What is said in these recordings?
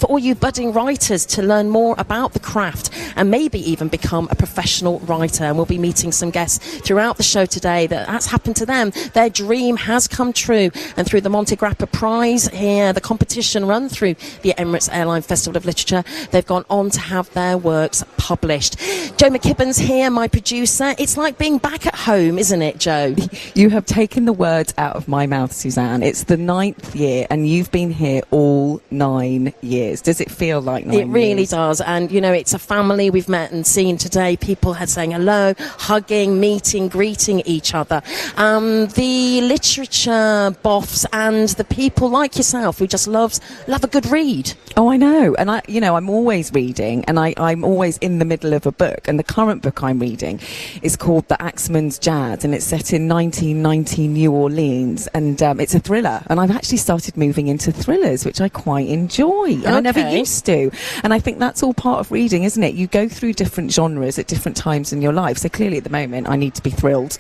for all you budding writers to learn more about the craft and maybe even become a professional writer. And we'll be meeting some guests throughout the show today that's happened to them. Their dream has come true, and through the Monte Grappa Prize here, the competition run through the Emirates Airline Festival of Literature, they've gone on to have their works published. Joe McKibben's here, my producer. It's like being back at home, isn't it, Joe? You have taken the words out of my mouth, Suzanne. It's the 9th year, and you've been here all 9 years. Does it feel like 9 years? It really does. And, you know, it's a family we've met and seen today. People had saying hello, hugging, meeting, greeting each other. The literature buffs and the people like yourself who just love a good read. Oh, I know. And I'm always reading, and I'm always in the middle of a book. And the current book I'm reading is called The Axeman's Jazz, and it's set in 1990 New Orleans, and it's a thriller. And I've actually started moving into thrillers, which I quite enjoy. And I never used to. And I think that's all part of reading, isn't it? You go through different genres at different times in your life. So clearly at the moment I need to be thrilled.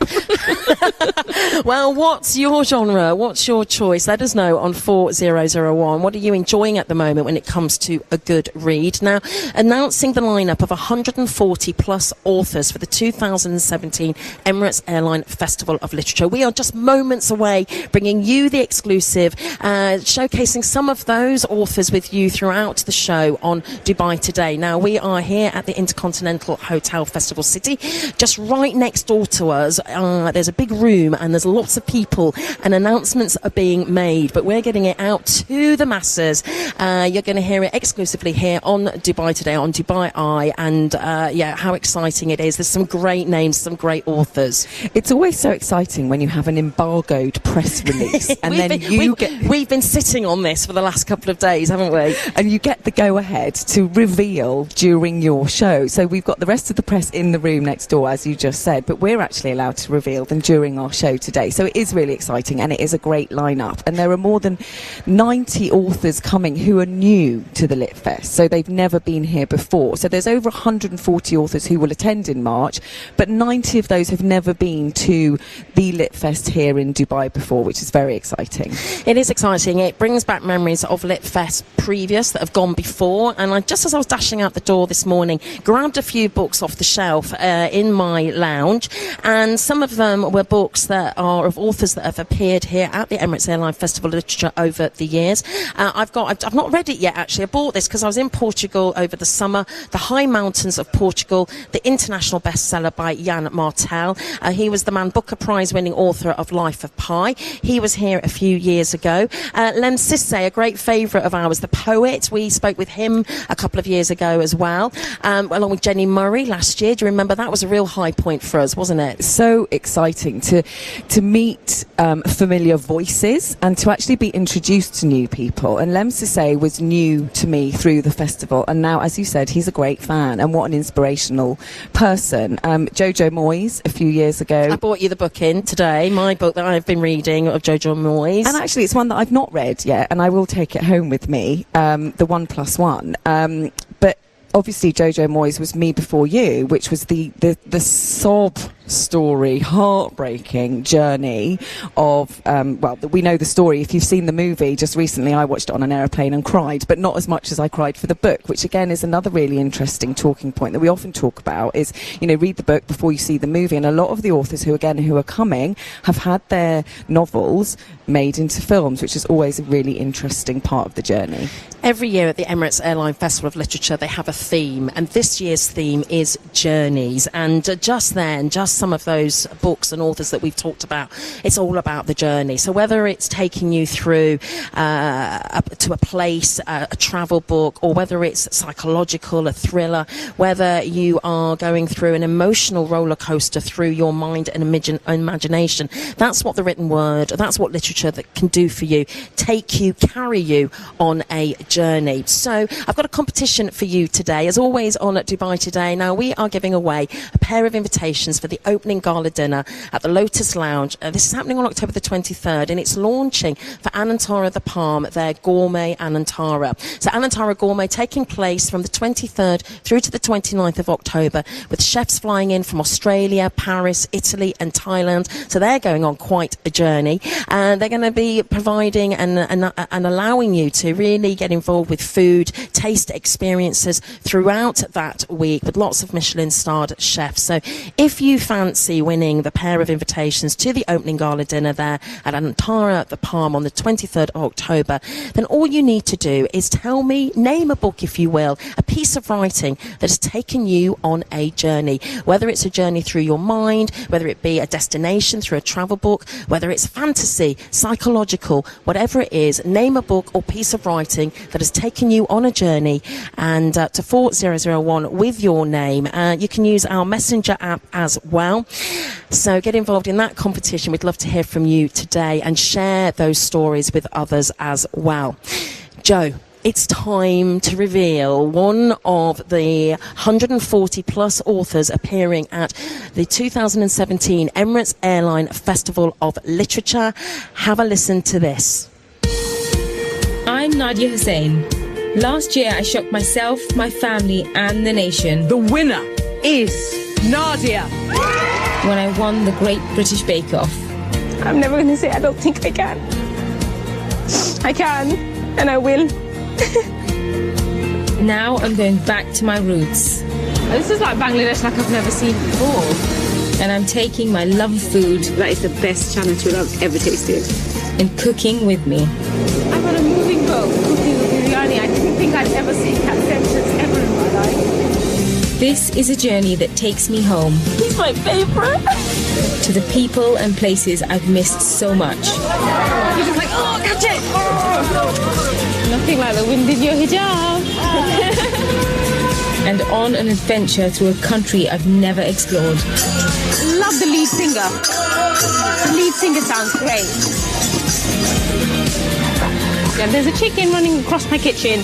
Well, what's your genre? What's your choice? Let us know on 4001. What are you enjoying at the moment when it comes to a good read? Now, announcing the lineup of 140 plus authors for the 2017 Emirates Airline Festival of Literature. We are just moments away bringing you the exclusive, showcasing some of those authors with you throughout the show on Dubai Today. Now, we are here at the InterContinental Hotel Festival City, just right next door to us. There's a big room and there's lots of people, and announcements are being made, but we're getting it out to the masses. You're going to hear it exclusively here on Dubai Today, on Dubai Eye, and how exciting it is. There's some great names, some great authors. It's always so exciting when you have an embargoed press release and we've been sitting on this for the last couple of days, haven't we? And you get the go-ahead to reveal during your show. So we've got the rest of the press in the room next door, as you just said, but we're actually allowed to reveal them during our show today. So it is really exciting, and it is a great lineup. And there are more than 90 authors coming who are new to the Lit Fest, so they've never been here before. So there's over 140 authors who will attend in March, but 90 of those have never been to the Lit Fest here in Dubai before, which is very exciting. It is exciting. It brings back memories of Lit Fest previous that have gone before, and just as I was dashing out the door this morning, grabbed a few books off the shelf in my lounge, and some of them were books that are of authors that have appeared here at the Emirates Airline Festival of Literature over the years. I've not read it yet, actually. I bought this because I was in Portugal over the summer. The High Mountains of Portugal, the international bestseller by Yann Martel. He was the Man Booker Prize winning author of Life of Pi. He was here a few years ago. Lem Sisse, a great favourite of ours, the poet. We spoke with him a couple of years ago as well, along with Jenny Murray last year. Do you remember? That was a real high point for us, wasn't it? So exciting to meet familiar voices and to actually be introduced to new people. And Lem Sisse was new to me through the festival, and now, as you said, he's a great fan, and what an inspirational person. Jojo Moyes a few years ago. I bought you the book in today, my book that I've been reading of Jojo Moyes. And actually it's one that I've not read yet, and I will take it home with me, the 1+1. But obviously Jojo Moyes was Me Before You, which was the sob story, heartbreaking journey of we know the story. If you've seen the movie, just recently I watched it on an aeroplane and cried, but not as much as I cried for the book, which again is another really interesting talking point that we often talk about is, read the book before you see the movie. And a lot of the authors who are coming have had their novels made into films, which is always a really interesting part of the journey. Every year at the Emirates Airline Festival of Literature they have a theme, and this year's theme is journeys. And just some of those books and authors that we've talked about, it's all about the journey. So whether it's taking you through to a place, a travel book, or whether it's psychological, a thriller, whether you are going through an emotional roller coaster through your mind and imagination, that's what the written word, that's what literature that can do for you. Take you, carry you on a journey. So I've got a competition for you today, as always on Dubai Today. Now we are giving away a pair of invitations for the opening gala dinner at the Lotus Lounge. This is happening on October the 23rd, and it's launching for Anantara the Palm, their gourmet Anantara. So Anantara Gourmet taking place from the 23rd through to the 29th of October, with chefs flying in from Australia, Paris, Italy and Thailand. So they're going on quite a journey, and they're going to be providing and allowing you to really get involved with food, taste experiences throughout that week with lots of Michelin-starred chefs. So if you fancy winning the pair of invitations to the opening gala dinner there at Anantara the Palm on the 23rd of October, then all you need to do is tell me, name a book if you will, a piece of writing that has taken you on a journey, whether it's a journey through your mind, whether it be a destination through a travel book, whether it's fantasy, psychological, whatever it is. Name a book or piece of writing that has taken you on a journey, and to 4001 with your name. You can use our messenger app as well, so get involved in that competition. We'd love to hear from you today and share those stories with others as well. Joe, it's time to reveal one of the 140 plus authors appearing at the 2017 Emirates Airline Festival of Literature. Have a listen to this. I'm Nadia Hussain. Last year I shocked myself, my family and the nation. The winner is Nadia. When I won the Great British Bake Off. I'm never going to say I don't think I can. I can, and I will. Now I'm going back to my roots. This is like Bangladesh like I've never seen before. And I'm taking my love of food. That is the best chana chula I've ever tasted. And cooking with me. I'm on a moving boat cooking with biryani. I didn't think I'd ever see cat sentence ever in my life. This is a journey that takes me home. He's my favourite. To the people and places I've missed so much. You're just like, oh, catch it! Oh. Nothing like the wind in your hijab. And on an adventure through a country I've never explored. Love the lead singer. The lead singer sounds great. Yeah, there's a chicken running across my kitchen.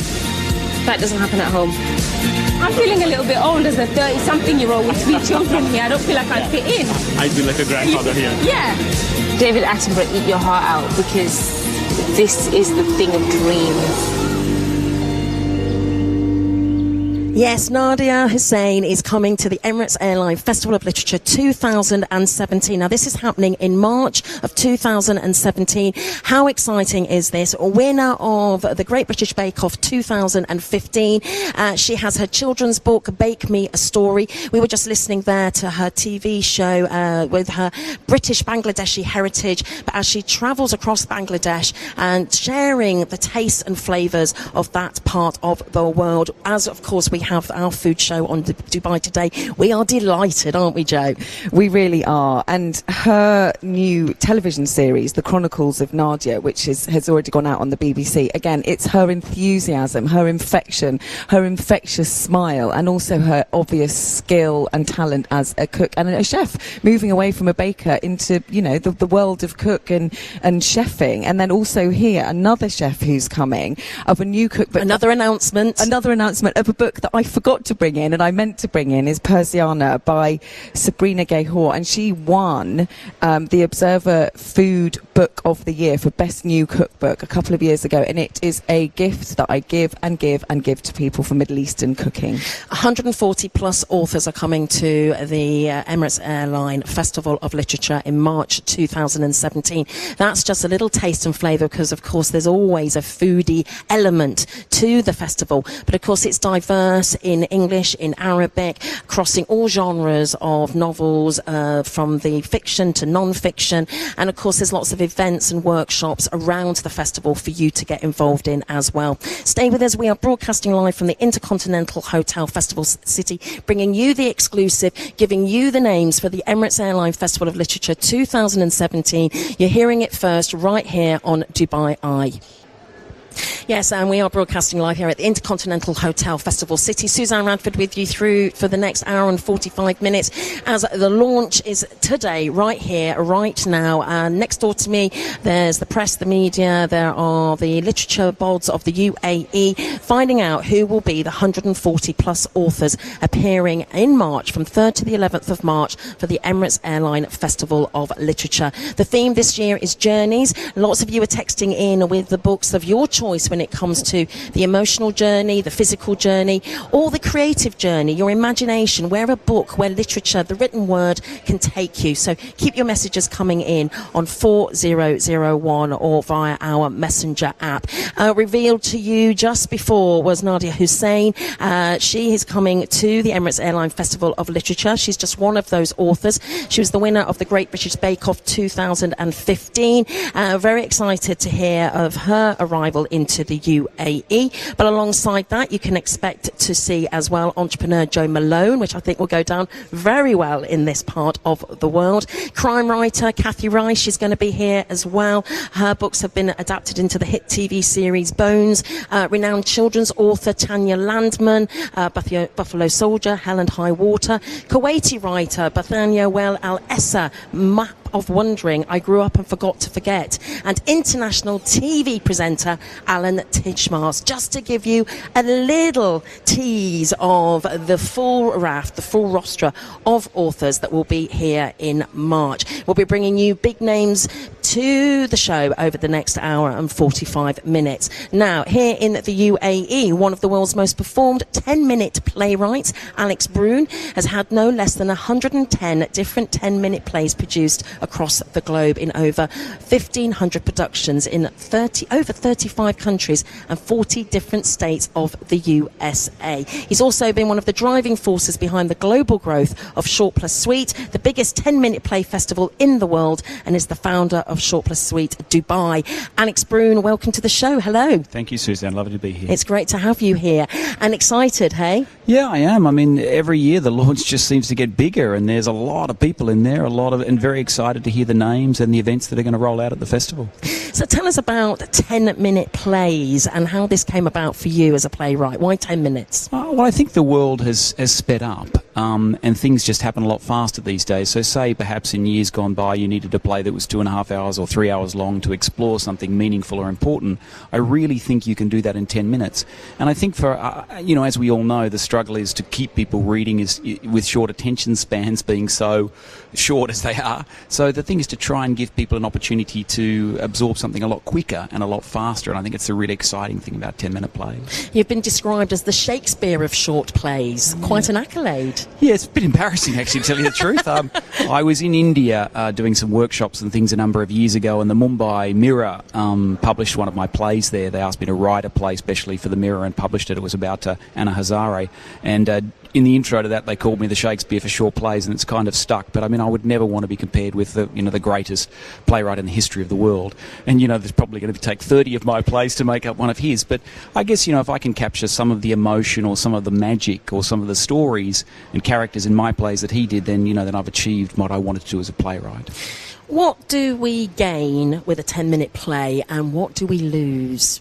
That doesn't happen at home. I'm feeling a little bit old as a 30-something-year-old with 3 children here. I don't feel like I fit in. I feel like a grandfather here. Yeah. David Attenborough, eat your heart out, because this is the thing of dreams. Yes, Nadia Hussain is coming to the Emirates Airline Festival of Literature 2017. Now, this is happening in March of 2017. How exciting is this? A winner of the Great British Bake Off 2015. She has her children's book, Bake Me a Story. We were just listening there to her TV show with her British Bangladeshi heritage, but as she travels across Bangladesh and sharing the tastes and flavours of that part of the world, as of course we have our food show on Dubai Today. We are delighted, aren't we, Joe? We really are. And her new television series, The Chronicles of Nadia, which has already gone out on the BBC, again, it's her enthusiasm, her infection, her infectious smile, and also her obvious skill and talent as a cook and a chef, moving away from a baker into, you know, the world of cook and chefing. And then also here, another chef who's coming, of a new cookbook. Another announcement of a book that I forgot to bring in and I meant to bring in is Persiana by Sabrina Gayhor, and she won the Observer Food Book of the Year for Best New Cookbook a couple of years ago, and it is a gift that I give and give and give to people for Middle Eastern cooking. 140 plus authors are coming to the Emirates Airline Festival of Literature in March 2017. That's just a little taste and flavour, because of course there's always a foodie element to the festival, but of course it's diverse in English, in Arabic, crossing all genres of novels, from the fiction to non-fiction, and of course there's lots of events and workshops around the festival for you to get involved in as well. Stay with us. We are broadcasting live from the InterContinental Hotel Festival City, bringing you the exclusive, giving you the names for the Emirates Airline Festival of Literature 2017. You're hearing it first right here on Dubai Eye. Yes, and we are broadcasting live here at the InterContinental Hotel, Festival City. Suzanne Radford with you through for the next hour and 45 minutes as the launch is today, right here, right now. And next door to me, there's the press, the media, there are the literature bods of the UAE, finding out who will be the 140 plus authors appearing in March, from 3rd to the 11th of March, for the Emirates Airline Festival of Literature. The theme this year is journeys. Lots of you are texting in with the books of your choice when it comes to the emotional journey, the physical journey, or the creative journey, your imagination, where a book, where literature, the written word can take you. So keep your messages coming in on 4001 or via our messenger app. Revealed to you just before was Nadia Hussain. She is coming to the Emirates Airline Festival of Literature. She's just one of those authors. She was the winner of the Great British Bake Off 2015. Very excited to hear of her arrival into the UAE. But alongside that, you can expect to see as well entrepreneur Jo Malone, which I think will go down very well in this part of the world. Crime writer Kathy Rice, she's going to be here as well. Her books have been adapted into the hit TV series Bones. Renowned children's author Tanya Landman, Buffalo Soldier, Hell and High Water. Kuwaiti writer Bathania Well Al-Essa, Map of Wondering, I Grew Up and Forgot to Forget, and international TV presenter Alan Titchmarsh, just to give you a little tease of the full raft, the full roster of authors that will be here in March. We'll be bringing you big names to the show over the next hour and 45 minutes. Now, here in the UAE, one of the world's most performed 10-minute playwrights, Alex Brune, has had no less than 110 different 10-minute plays produced across the globe in over 1,500 productions in over 35 countries and 40 different states of the USA. He's also been one of the driving forces behind the global growth of Short Plus Sweet, the biggest 10-minute play festival in the world, and is the founder of Short Plus Sweet Dubai. Alex Brune, welcome to the show. Hello. Thank you, Suzanne. Lovely to be here. It's great to have you here. And excited, hey? Yeah, I am. I mean, every year the launch just seems to get bigger, and there's a lot of people in there, and very excited to hear the names and the events that are going to roll out at the festival. So tell us about 10-minute plays and how this came about for you as a playwright. Why 10 minutes? Well, I think the world has sped up, and things just happen a lot faster these days. So say perhaps in years gone by you needed a play that was 2.5 hours or 3 hours long to explore something meaningful or important. I really think you can do that in 10 minutes. And I think for, as we all know, the struggle is to keep people reading with short attention spans being so short as they are. So the thing is to try and give people an opportunity to absorb something a lot quicker and a lot faster. And I think it's a really exciting thing about 10-minute plays. You've been described as the Shakespeare of short plays. Quite an accolade. Yeah, it's a bit embarrassing, actually, to tell you the truth. I was in India doing some workshops and things a number of years ago, and the Mumbai Mirror published one of my plays there. They asked me to write a play specially for the Mirror and published it. It was about Anna Hazare. And in the intro to that, they called me the Shakespeare for short plays, and it's kind of stuck. But I mean, I would never want to be compared with the greatest playwright in the history of the world. And there's probably going to take 30 of my plays to make up one of his. But I guess if I can capture some of the emotion or some of the magic or some of the stories and characters in my plays that he did, then then I've achieved what I wanted to do as a playwright. What do we gain with a 10-minute play, and what do we lose?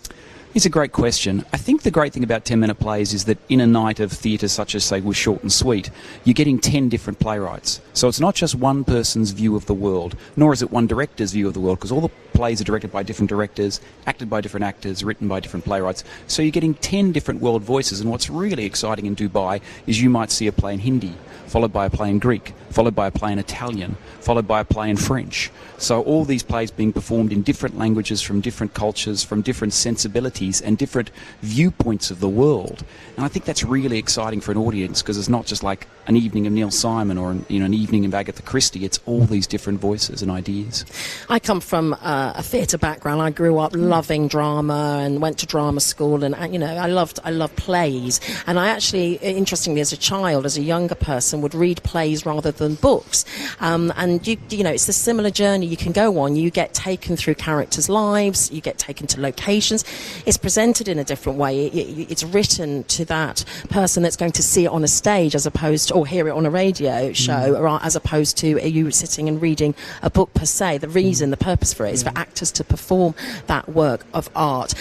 It's a great question. I think the great thing about 10-minute plays is that in a night of theatre such as, say, with Short and Sweet, you're getting 10 different playwrights. So it's not just one person's view of the world, nor is it one director's view of the world, because all the plays are directed by different directors, acted by different actors, written by different playwrights. So you're getting 10 different world voices, and what's really exciting in Dubai is you might see a play in Hindi, followed by a play in Greek, followed by a play in Italian, followed by a play in French. So all these plays being performed in different languages, from different cultures, from different sensibilities and different viewpoints of the world. And I think that's really exciting for an audience, because it's not just like an evening of Neil Simon or an evening of Agatha Christie. It's all these different voices and ideas. I come from a theatre background. I grew up loving drama and went to drama school, and I loved plays. And I actually, interestingly, as a child, as a younger person, would read plays rather than books. And it's a similar journey you can go on. You get taken through characters' lives. You get taken to locations. It's presented in a different way. It's written to that person that's going to see it on a stage, as opposed to, or hear it on a radio show, or as opposed to you sitting and reading a book per se. The purpose for it is for actors to perform that work of art.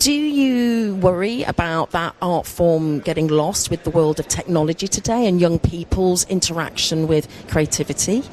Do you worry about that art form getting lost with the world of technology today and young people's interaction with creativity?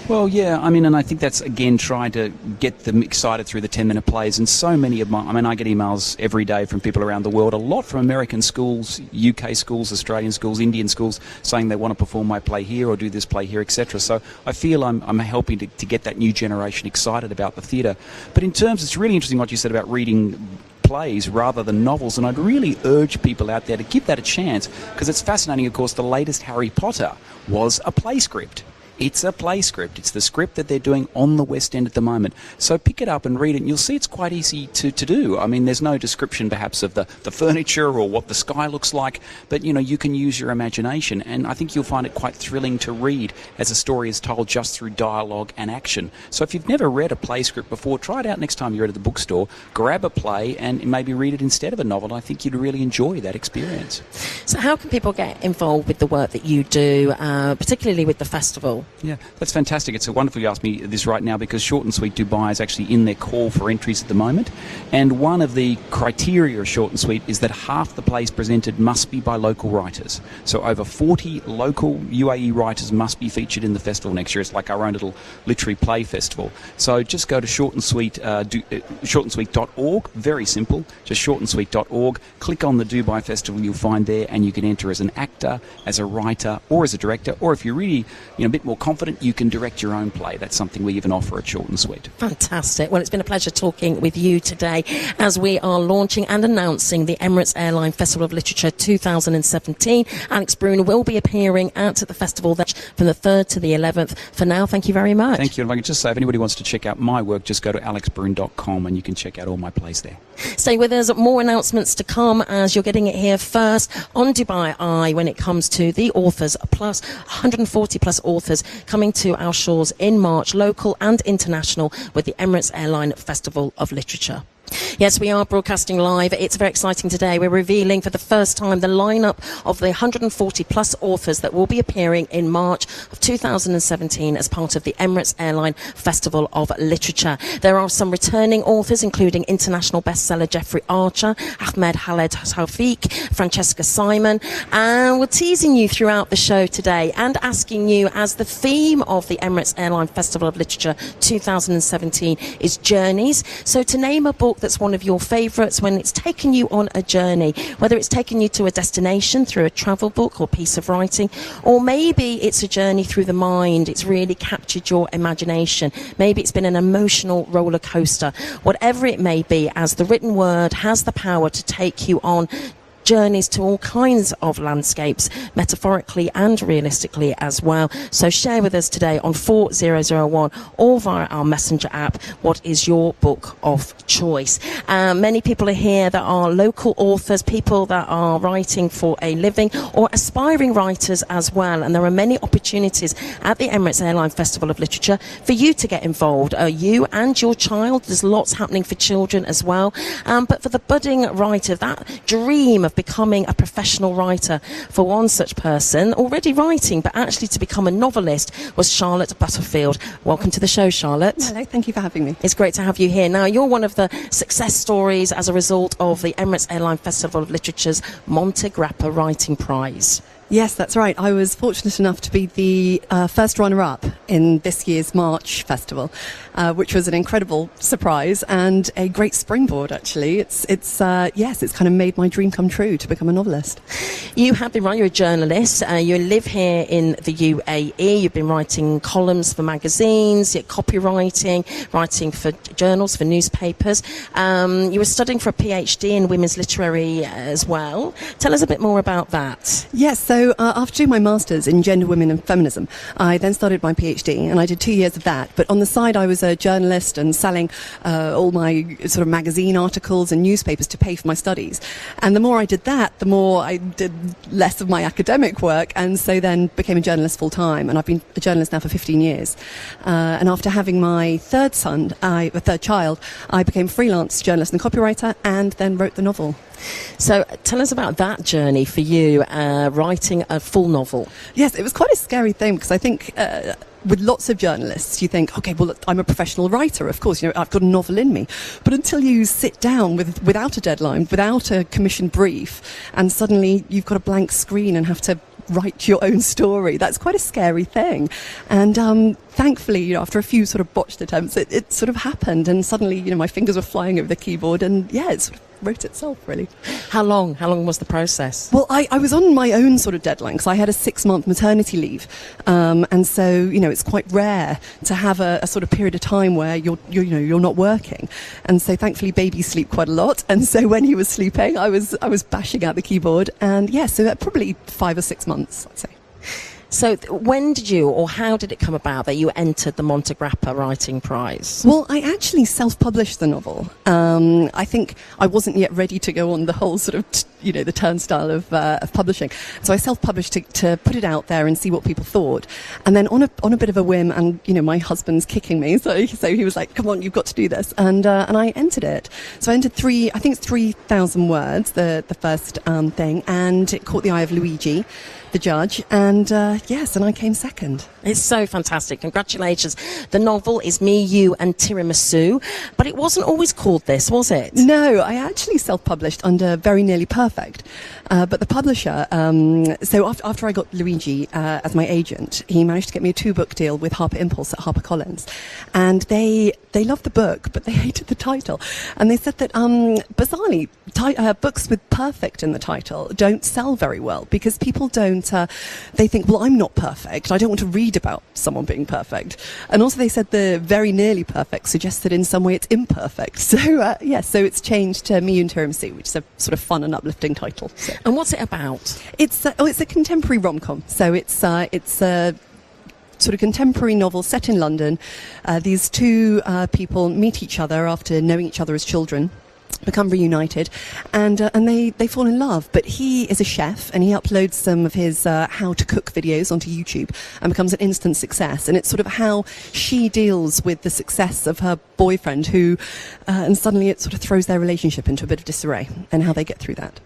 Well, yeah, I mean, and I think that's, again, trying to get them excited through the 10-minute plays. And so many of I get emails every day from people around the world, a lot from American schools, UK schools, Australian schools, Indian schools, saying they want to perform my play here or do this play here, etc. So I feel I'm helping to get that new generation excited about the theatre. But in terms, it's really interesting what you said about reading plays rather than novels, and I'd really urge people out there to give that a chance, because it's fascinating. Of course, the latest Harry Potter was a play script. It's a play script. It's the script that they're doing on the West End at the moment. So pick it up and read it, and you'll see it's quite easy to do. I mean, there's no description perhaps of the furniture or what the sky looks like, but, you can use your imagination, and I think you'll find it quite thrilling to read as a story is told just through dialogue and action. So if you've never read a play script before, try it out next time you're at the bookstore. Grab a play and maybe read it instead of a novel. I think you'd really enjoy that experience. So how can people get involved with the work that you do, particularly with the festival? Yeah, that's fantastic. It's wonderful you asked me this right now, because Short and Sweet Dubai is actually in their call for entries at the moment. And one of the criteria of Short and Sweet is that half the plays presented must be by local writers. So over 40 local UAE writers must be featured in the festival next year. It's like our own little literary play festival. So just go to shortandsweet.org. Very simple. Just shortandsweet.org. Click on the Dubai Festival you'll find there, and you can enter as an actor, as a writer, or as a director, or if you're really a bit more confident, you can direct your own play. That's something we even offer at Short and Sweet. Fantastic. Well, it's been a pleasure talking with you today as we are launching and announcing the Emirates Airline Festival of Literature 2017. Alex Brune will be appearing at the festival from the 3rd to the 11th. For now, thank you very much. Thank you. And if I could just say, if anybody wants to check out my work, just go to alexbrune.com and you can check out all my plays there. Stay with us. More announcements to come as you're getting it here first on Dubai Eye when it comes to the authors, plus 140 plus authors coming to our shores in March, local and international, with the Emirates Airline Festival of Literature. Yes, we are broadcasting live. It's very exciting today. We're revealing for the first time the lineup of the 140 plus authors that will be appearing in March of 2017 as part of the Emirates Airline Festival of Literature. There are some returning authors, including international bestseller Jeffrey Archer, Ahmed Khaled Tawfiq, Francesca Simon, and we're teasing you throughout the show today and asking you, as the theme of the Emirates Airline Festival of Literature 2017 is journeys, so to name a book that's one of your favourites when it's taken you on a journey, whether it's taken you to a destination through a travel book or piece of writing, or maybe it's a journey through the mind. It's really captured your imagination. Maybe it's been an emotional roller coaster. Whatever it may be, as the written word has the power to take you on journeys to all kinds of landscapes, metaphorically and realistically as well. So share with us today on 4001 or via our messenger app what is your book of choice. Many people are here that are local authors, people that are writing for a living, or aspiring writers as well, and there are many opportunities at the Emirates Airline Festival of Literature for you to get involved, you and your child. There's lots happening for children as well, but for the budding writer, that dream of becoming a professional writer, for one such person already writing but actually to become a novelist, was Charlotte Butterfield. Welcome to the show, Charlotte. Hello, thank you for having me. It's great to have you here. Now, you're one of the success stories as a result of the Emirates Airline Festival of Literature's Monte Grappa Writing Prize. Yes, that's right. I was fortunate enough to be the first runner-up in this year's March festival, which was an incredible surprise and a great springboard. Actually, it's kind of made my dream come true to become a novelist. You have been writing. You're a journalist. You live here in the UAE. You've been writing columns for magazines, copywriting, writing for journals, for newspapers. You were studying for a PhD in women's literary as well. Tell us a bit more about that. Yes. So after doing my master's in gender, women and feminism, I then started my PhD, and I did 2 years of that. But on the side, I was a journalist and selling all my sort of magazine articles and newspapers to pay for my studies. And the more I did that, the more I did less of my academic work, and so then became a journalist full time. And I've been a journalist now for 15 years. And after having my third child, I became freelance journalist and copywriter, and then wrote the novel So tell us about that journey for you, writing a full novel. Yes, it was quite a scary thing because I think with lots of journalists, you think, okay, well, I'm a professional writer, of course, I've got a novel in me. But until you sit down without a deadline, without a commissioned brief, and suddenly you've got a blank screen and have to write your own story, that's quite a scary thing. And thankfully, after a few sort of botched attempts, it sort of happened, and suddenly, my fingers were flying over the keyboard, and it sort of wrote itself, really. How long was the process? Well, I was on my own sort of deadline because I had a 6-month maternity leave, and so it's quite rare to have a sort of period of time where you're not working, and so thankfully babies sleep quite a lot, and so when he was sleeping, I was bashing out the keyboard, and so probably 5 or 6 months, I'd say. So when did you, or how did it come about that you entered the Monte Grappa Writing Prize? Well, I actually self-published the novel. I think I wasn't yet ready to go on the whole sort of, the turnstile of publishing. So I self-published to put it out there and see what people thought. And then on a bit of a whim, and my husband's kicking me, so he was like, "Come on, you've got to do this." And I entered it. So I entered 3,000 words, the first thing, and it caught the eye of Luigi, the judge, and and I came second. It's so fantastic. Congratulations. The novel is Me, You and Tiramisu, but it wasn't always called this, was it? No, I actually self-published under Very Nearly Perfect. But the publisher, so after I got Luigi as my agent, he managed to get me a 2-book deal with Harper Impulse at HarperCollins. And they loved the book, but they hated the title. And they said that, bizarrely, books with perfect in the title don't sell very well because people don't, they think, well, I'm not perfect. I don't want to read about someone being perfect. And also they said the Very Nearly Perfect suggests that in some way it's imperfect. So, so it's changed to Me, You and Tiramisu, which is a sort of fun and uplifting title. So. And what's it about? It's a contemporary rom-com. So it's a sort of contemporary novel set in London. These two people meet each other after knowing each other as children, become reunited, and they fall in love. But he is a chef, and he uploads some of his how to cook videos onto YouTube and becomes an instant success. And it's sort of how she deals with the success of her boyfriend, who and suddenly it sort of throws their relationship into a bit of disarray, and how they get through that.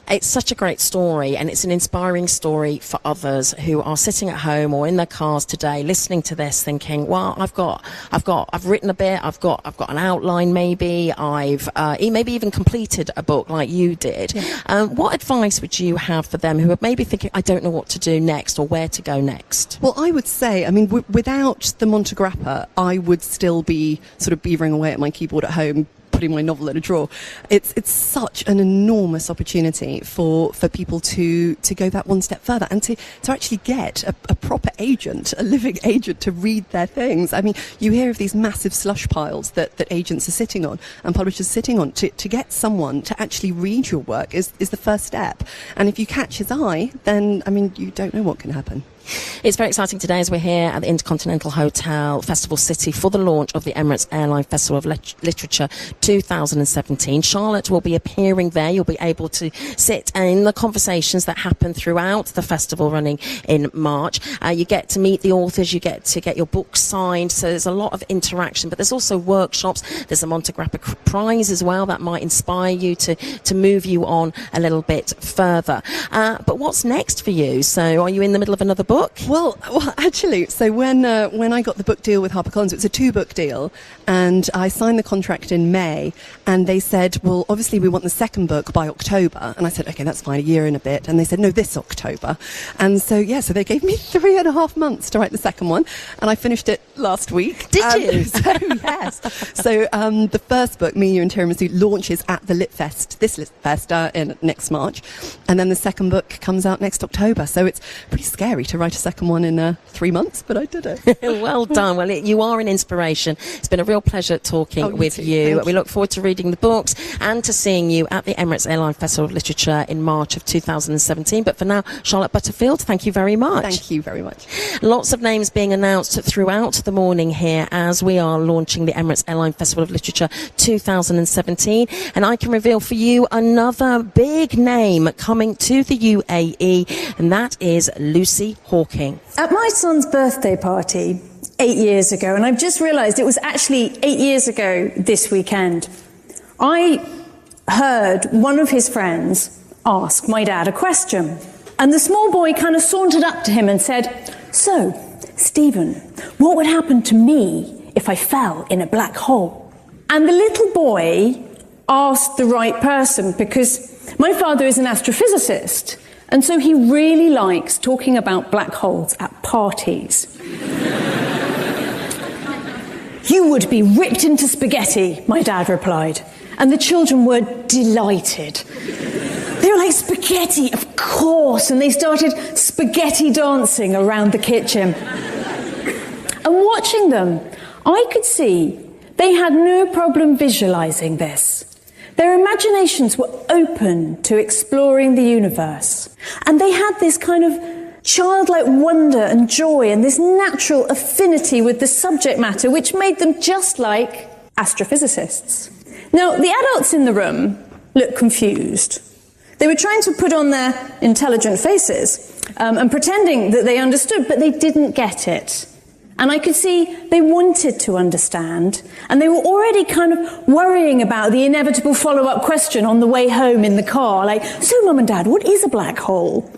It's such a great story, and it's an inspiring story for others who are sitting at home or in their cars today listening to this thinking, well, I've written a bit, I've got an outline, maybe I've maybe even completed a book like you did. Yeah. What advice would you have for them who are maybe thinking, I don't know what to do next or where to go next? Well, I would say, without the Monte Grappa, I would still be sort of beavering away at my keyboard at home, putting my novel in a drawer. It's such an enormous opportunity for people to go that one step further and to actually get a proper agent, a living agent, to read their things. You hear of these massive slush piles that agents are sitting on and publishers are sitting on. To get someone to actually read your work is the first step. And if you catch his eye, then, you don't know what can happen. It's very exciting today as we're here at the InterContinental Hotel, Festival City, for the launch of the Emirates Airline Festival of Literature 2017. Charlotte will be appearing there. You'll be able to sit in the conversations that happen throughout the festival running in March. You get to meet the authors, you get to get your books signed, so there's a lot of interaction, but there's also workshops. There's a Monte Grappa Prize as well that might inspire you to move you on a little bit further. But what's next for you? So are you in the middle of another book? Well, actually, so when I got the book deal with HarperCollins, it was a 2-book deal, and I signed the contract in May, and they said, well, obviously we want the second book by October, and I said, okay, that's fine, a year and a bit, and they said, no, this October, and so they gave me 3.5 months to write the second one, and I finished it last week. Did you? So, yes. So the first book, Me, You and Tiramisu, launches at the this Litfest in next March, and then the second book comes out next October, so it's pretty scary to write a second one in 3 months, but I did it. Well done. Well, you are an inspiration. It's been a real pleasure talking with you. We look forward to reading the books and to seeing you at the Emirates Airline Festival of Literature in March of 2017. But for now, Charlotte Butterfield, thank you very much. Thank you very much. Lots of names being announced throughout the morning here as we are launching the Emirates Airline Festival of Literature 2017. And I can reveal for you another big name coming to the UAE, and that is Lucy Hawking. At my son's birthday party 8 years ago, and I've just realised it was actually 8 years ago this weekend, I heard one of his friends ask my dad a question. And the small boy kind of sauntered up to him and said, "So, Stephen, what would happen to me if I fell in a black hole?" And the little boy asked the right person, because my father is an astrophysicist, and so he really likes talking about black holes at parties. "You would be ripped into spaghetti," my dad replied. And the children were delighted. They were like, "Spaghetti, of course." And they started spaghetti dancing around the kitchen. And watching them, I could see they had no problem visualizing this. Their imaginations were open to exploring the universe. And they had this kind of childlike wonder and joy and this natural affinity with the subject matter, which made them just like astrophysicists. Now, the adults in the room looked confused. They were trying to put on their intelligent faces and pretending that they understood, but they didn't get it. And I could see they wanted to understand, and they were already kind of worrying about the inevitable follow-up question on the way home in the car, like, "So, Mum and Dad, what is a black hole?"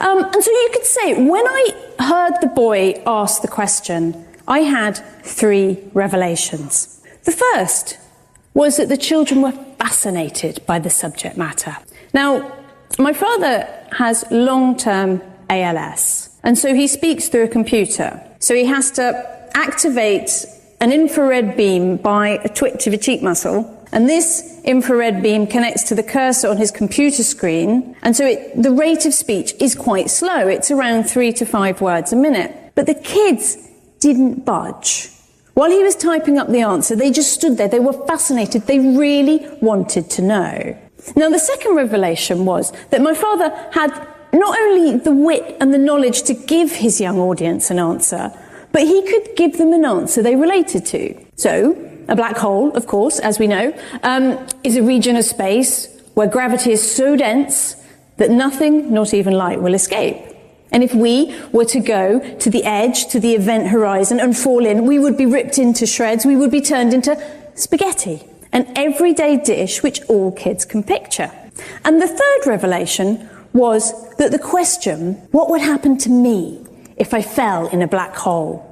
And so you could say, when I heard the boy ask the question, I had 3 revelations. The first was that the children were fascinated by the subject matter. Now, my father has long-term ALS, and so he speaks through a computer. So he has to activate an infrared beam by a twitch of a cheek muscle, and this infrared beam connects to the cursor on his computer screen, and so the rate of speech is quite slow. It's around 3 to 5 words a minute. But the kids didn't budge. While he was typing up the answer, they just stood there. They were fascinated. They really wanted to know. Now, the second revelation was that my father had not only the wit and the knowledge to give his young audience an answer, but he could give them an answer they related to. So, a black hole, of course, as we know, is a region of space where gravity is so dense that nothing, not even light, will escape. And if we were to go to the edge, to the event horizon, and fall in, we would be ripped into shreds, we would be turned into spaghetti, an everyday dish which all kids can picture. And the third revelation was that the question, what would happen to me if I fell in a black hole,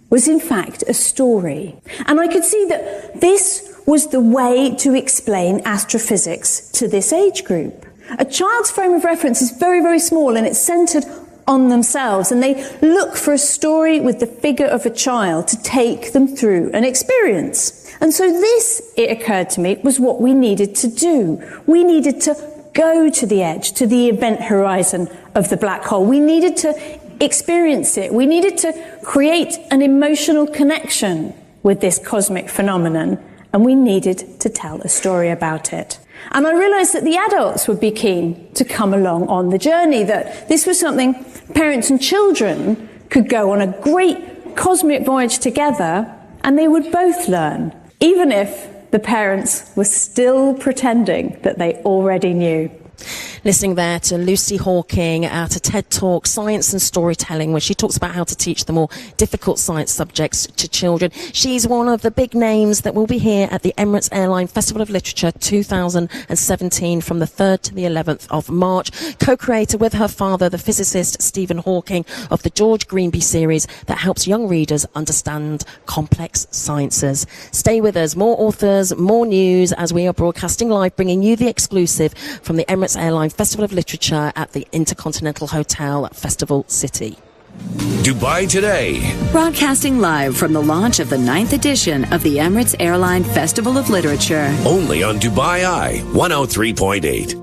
was in fact a story. And I could see that this was the way to explain astrophysics to this age group. A child's frame of reference is very, very small, and it's centered on themselves, and they look for a story with the figure of a child to take them through an experience. And so this, it occurred to me, was what we needed to do. We needed to go to the edge, to the event horizon of the black hole. We needed to experience it. We needed to create an emotional connection with this cosmic phenomenon, and we needed to tell a story about it. And I realized that the adults would be keen to come along on the journey, that this was something parents and children could go on a great cosmic voyage together, and they would both learn, even if the parents were still pretending that they already knew. Listening there to Lucy Hawking at a TED Talk, Science and Storytelling, where she talks about how to teach the more difficult science subjects to children. She's one of the big names that will be here at the Emirates Airline Festival of Literature 2017 from the 3rd to the 11th of March. Co-creator with her father, the physicist Stephen Hawking, of the George Greenby series that helps young readers understand complex sciences. Stay with us. More authors, more news as we are broadcasting live, bringing you the exclusive from the Emirates Airline Festival of Literature at the InterContinental Hotel, Festival City. Dubai Today. Broadcasting live from the launch of the 9th edition of the Emirates Airline Festival of Literature. Only on Dubai Eye 103.8.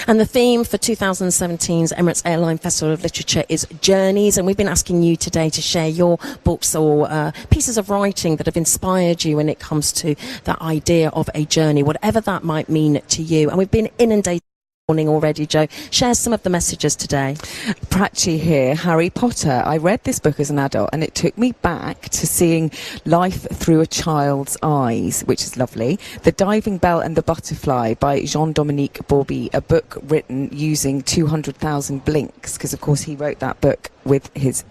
And the theme for 2017's Emirates Airline Festival of Literature is journeys, and we've been asking you today to share your books or pieces of writing that have inspired you when it comes to the idea of a journey, whatever that might mean to you. And we've been inundated already, Jo. Share some of the messages today. Prachi here, Harry Potter. I read this book as an adult, and it took me back to seeing life through a child's eyes, which is lovely. The Diving Bell and the Butterfly by Jean-Dominique Bauby, a book written using 200,000 blinks, because of course he wrote that book with his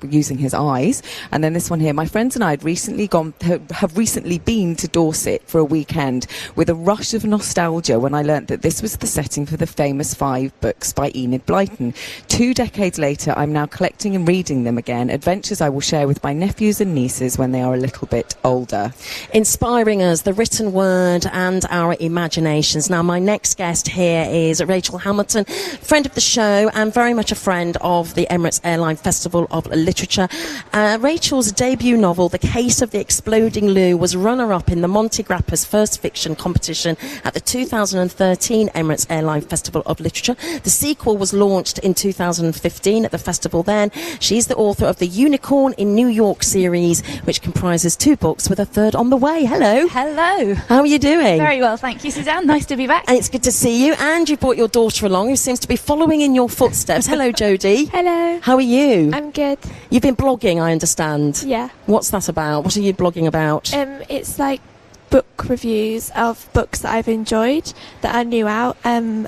using his eyes. And then this one here, my friends and I have recently been to Dorset for a weekend with a rush of nostalgia when I learnt that this was the setting for the famous 5 books by Enid Blyton. 2 decades later, I'm now collecting and reading them again, adventures I will share with my nephews and nieces when they are a little bit older. Inspiring us, the written word and our imaginations. Now, my next guest here is Rachel Hamilton, friend of the show and very much a friend of the Emirates Airline Festival of Literature. Rachel's debut novel, The Case of the Exploding Loo, was runner-up in the Monty Grappa's first fiction competition at the 2013 Emirates Airline Festival of Literature. The sequel was launched in 2015 at the festival then. She's the author of the Unicorn in New York series, which comprises 2 books with a 3rd on the way. Hello. Hello. How are you doing? Very well, thank you, Suzanne. Nice to be back. And it's good to see you. And you brought your daughter along, who seems to be following in your footsteps. Hello, Jodie. Hello. How are you? I'm good. You've been blogging, I understand. Yeah. What's that about? What are you blogging about? It's like book reviews of books that I've enjoyed that are new out. And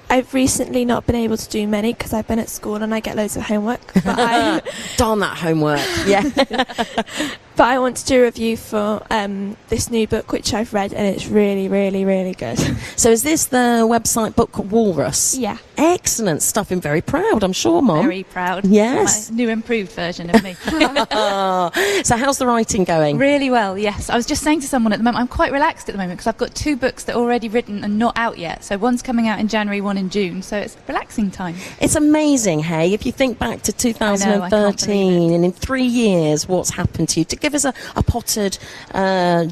I've recently not been able to do many because I've been at school and I get loads of homework. But Darn that homework. Yeah. But I want to do a review for this new book which I've read, and it's really, really, really good. So is this the website Book Walrus? Yeah. Excellent stuff. I'm very proud, I'm sure, Mum. Very proud. Yes. My new improved version of me. So how's the writing going? Really well, yes. I was just saying to someone at the moment, I'm quite relaxed at the moment because I've got 2 books that are already written and not out yet. So one's coming out in January, one in June. So it's relaxing time. It's amazing, hey, if you think back to 2013 and in 3 years what's happened to you. To give us a potted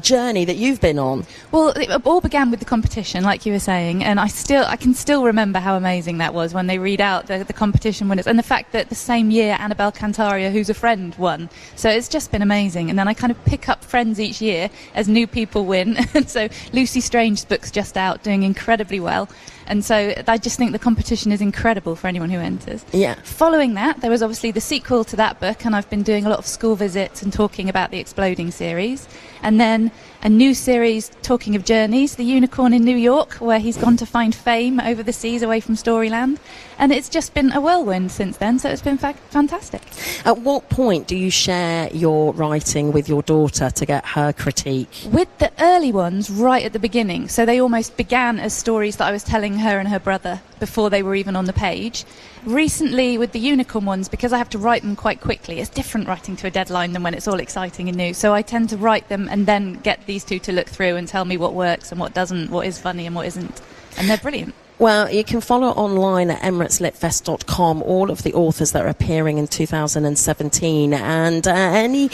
journey that you've been on. Well, it all began with the competition, like you were saying, and I can still remember how amazing that was when they read out the competition winners, and the fact that the same year Annabelle Cantaria, who's a friend, won. So it's just been amazing. And then I kind of pick up friends each year as new people win. And so Lucy Strange's book's just out, doing incredibly well. And so I just think the competition is incredible for anyone who enters. Yeah. Following that, there was obviously the sequel to that book, and I've been doing a lot of school visits and talking about the Exploding series. And then a new series talking of journeys, The Unicorn in New York, where he's gone to find fame over the seas away from Storyland. And it's just been a whirlwind since then, so it's been fantastic. At what point do you share your writing with your daughter to get her critique? With the early ones, right at the beginning. So they almost began as stories that I was telling her and her brother before they were even on the page. Recently, with the Unicorn ones, because I have to write them quite quickly, it's different writing to a deadline than when it's all exciting and new. So I tend to write them and then get these 2 to look through and tell me what works and what doesn't, what is funny and what isn't. And they're brilliant. Well, you can follow online at emiratesLitFest.com all of the authors that are appearing in 2017. And any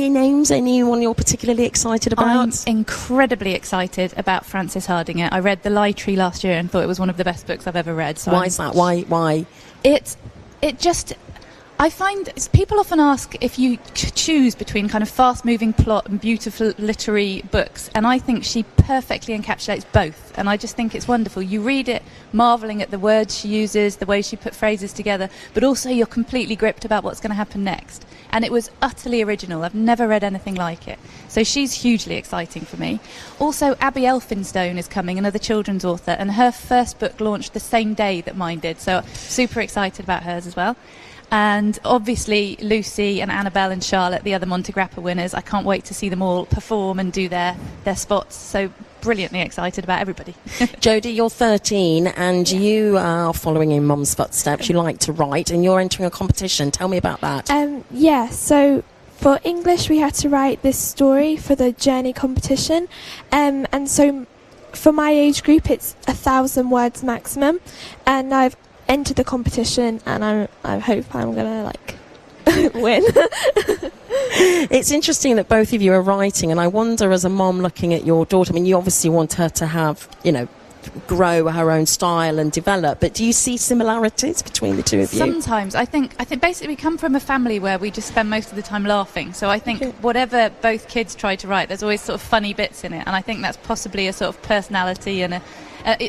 names, anyone you're particularly excited about? I'm incredibly excited about Frances Hardinger. I read The Lie Tree last year and thought it was one of the best books I've ever read. So why is that? Why? I find people often ask if you choose between kind of fast-moving plot and beautiful literary books, and I think she perfectly encapsulates both, and I just think it's wonderful. You read it marvelling at the words she uses, the way she put phrases together, but also you're completely gripped about what's going to happen next. And it was utterly original. I've never read anything like it. So she's hugely exciting for me. Also, Abby Elphinstone is coming, another children's author, and her first book launched the same day that mine did, so super excited about hers as well. And obviously Lucy and Annabelle and Charlotte, the other Monty Grappa winners. I can't wait to see them all perform and do their spots. So brilliantly excited about everybody. Jodie, you're 13 and you are following in Mum's footsteps. You like to write and you're entering a competition. Tell me about that. Yeah, so for English we had to write this story for the Journey competition. And so for my age group it's 1,000 words maximum. And I've entered the competition and I hope I'm gonna win. It's interesting that both of you are writing, and I wonder, as a mom looking at your daughter, I mean, you obviously want her to have, grow her own style and develop, but do you see similarities between the two of you? Sometimes. I think basically we come from a family where we just spend most of the time laughing, so I think whatever both kids try to write, there's always sort of funny bits in it, and I think that's possibly a sort of personality and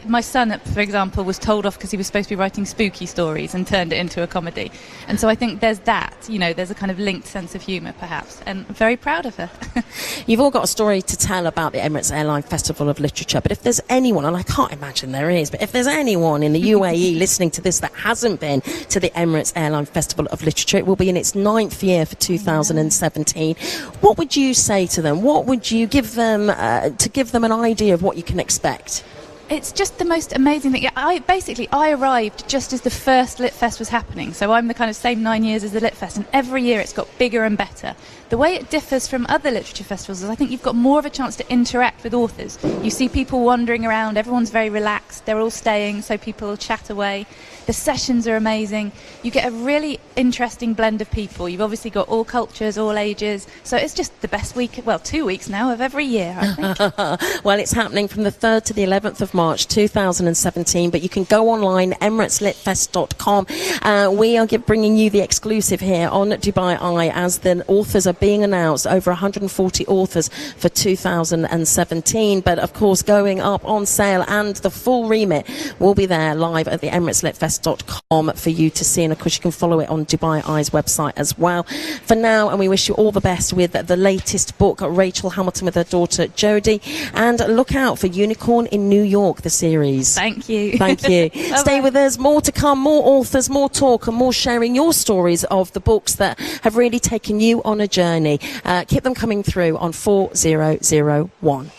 My son, for example, was told off because he was supposed to be writing spooky stories and turned it into a comedy. And so I think there's that, there's a kind of linked sense of humour, perhaps. And I'm very proud of her. You've all got a story to tell about the Emirates Airline Festival of Literature, but if there's anyone, and I can't imagine there is, but if there's anyone in the UAE listening to this that hasn't been to the Emirates Airline Festival of Literature, it will be in its 9th year for 2017. What would you say to them? What would you give them to give them an idea of what you can expect? It's just the most amazing thing. I arrived just as the first Lit Fest was happening, so I'm the kind of same 9 years as the Lit Fest, and every year it's got bigger and better. The way it differs from other literature festivals is I think you've got more of a chance to interact with authors. You see people wandering around, everyone's very relaxed, they're all staying, so people chat away. The sessions are amazing. You get a really interesting blend of people. You've obviously got all cultures, all ages, so it's just the best week, 2 weeks now of every year, I think. Well, it's happening from the 3rd to the 11th of March 2017, but you can go online, emirateslitfest.com. We are bringing you the exclusive here on Dubai Eye as the authors are being announced, over 140 authors for 2017, but of course going up on sale, and the full remit will be there live at the emirateslitfest.com for you to see, and of course you can follow it on Dubai Eye's website as well. For now, and we wish you all the best with the latest book, Rachel Hamilton with her daughter Jodie, and look out for Unicorn in New York, the series. Thank you. Thank you. Stay with us, more to come, more authors, more talk, and more sharing your stories of the books that have really taken you on a journey. Keep them coming through on 4001.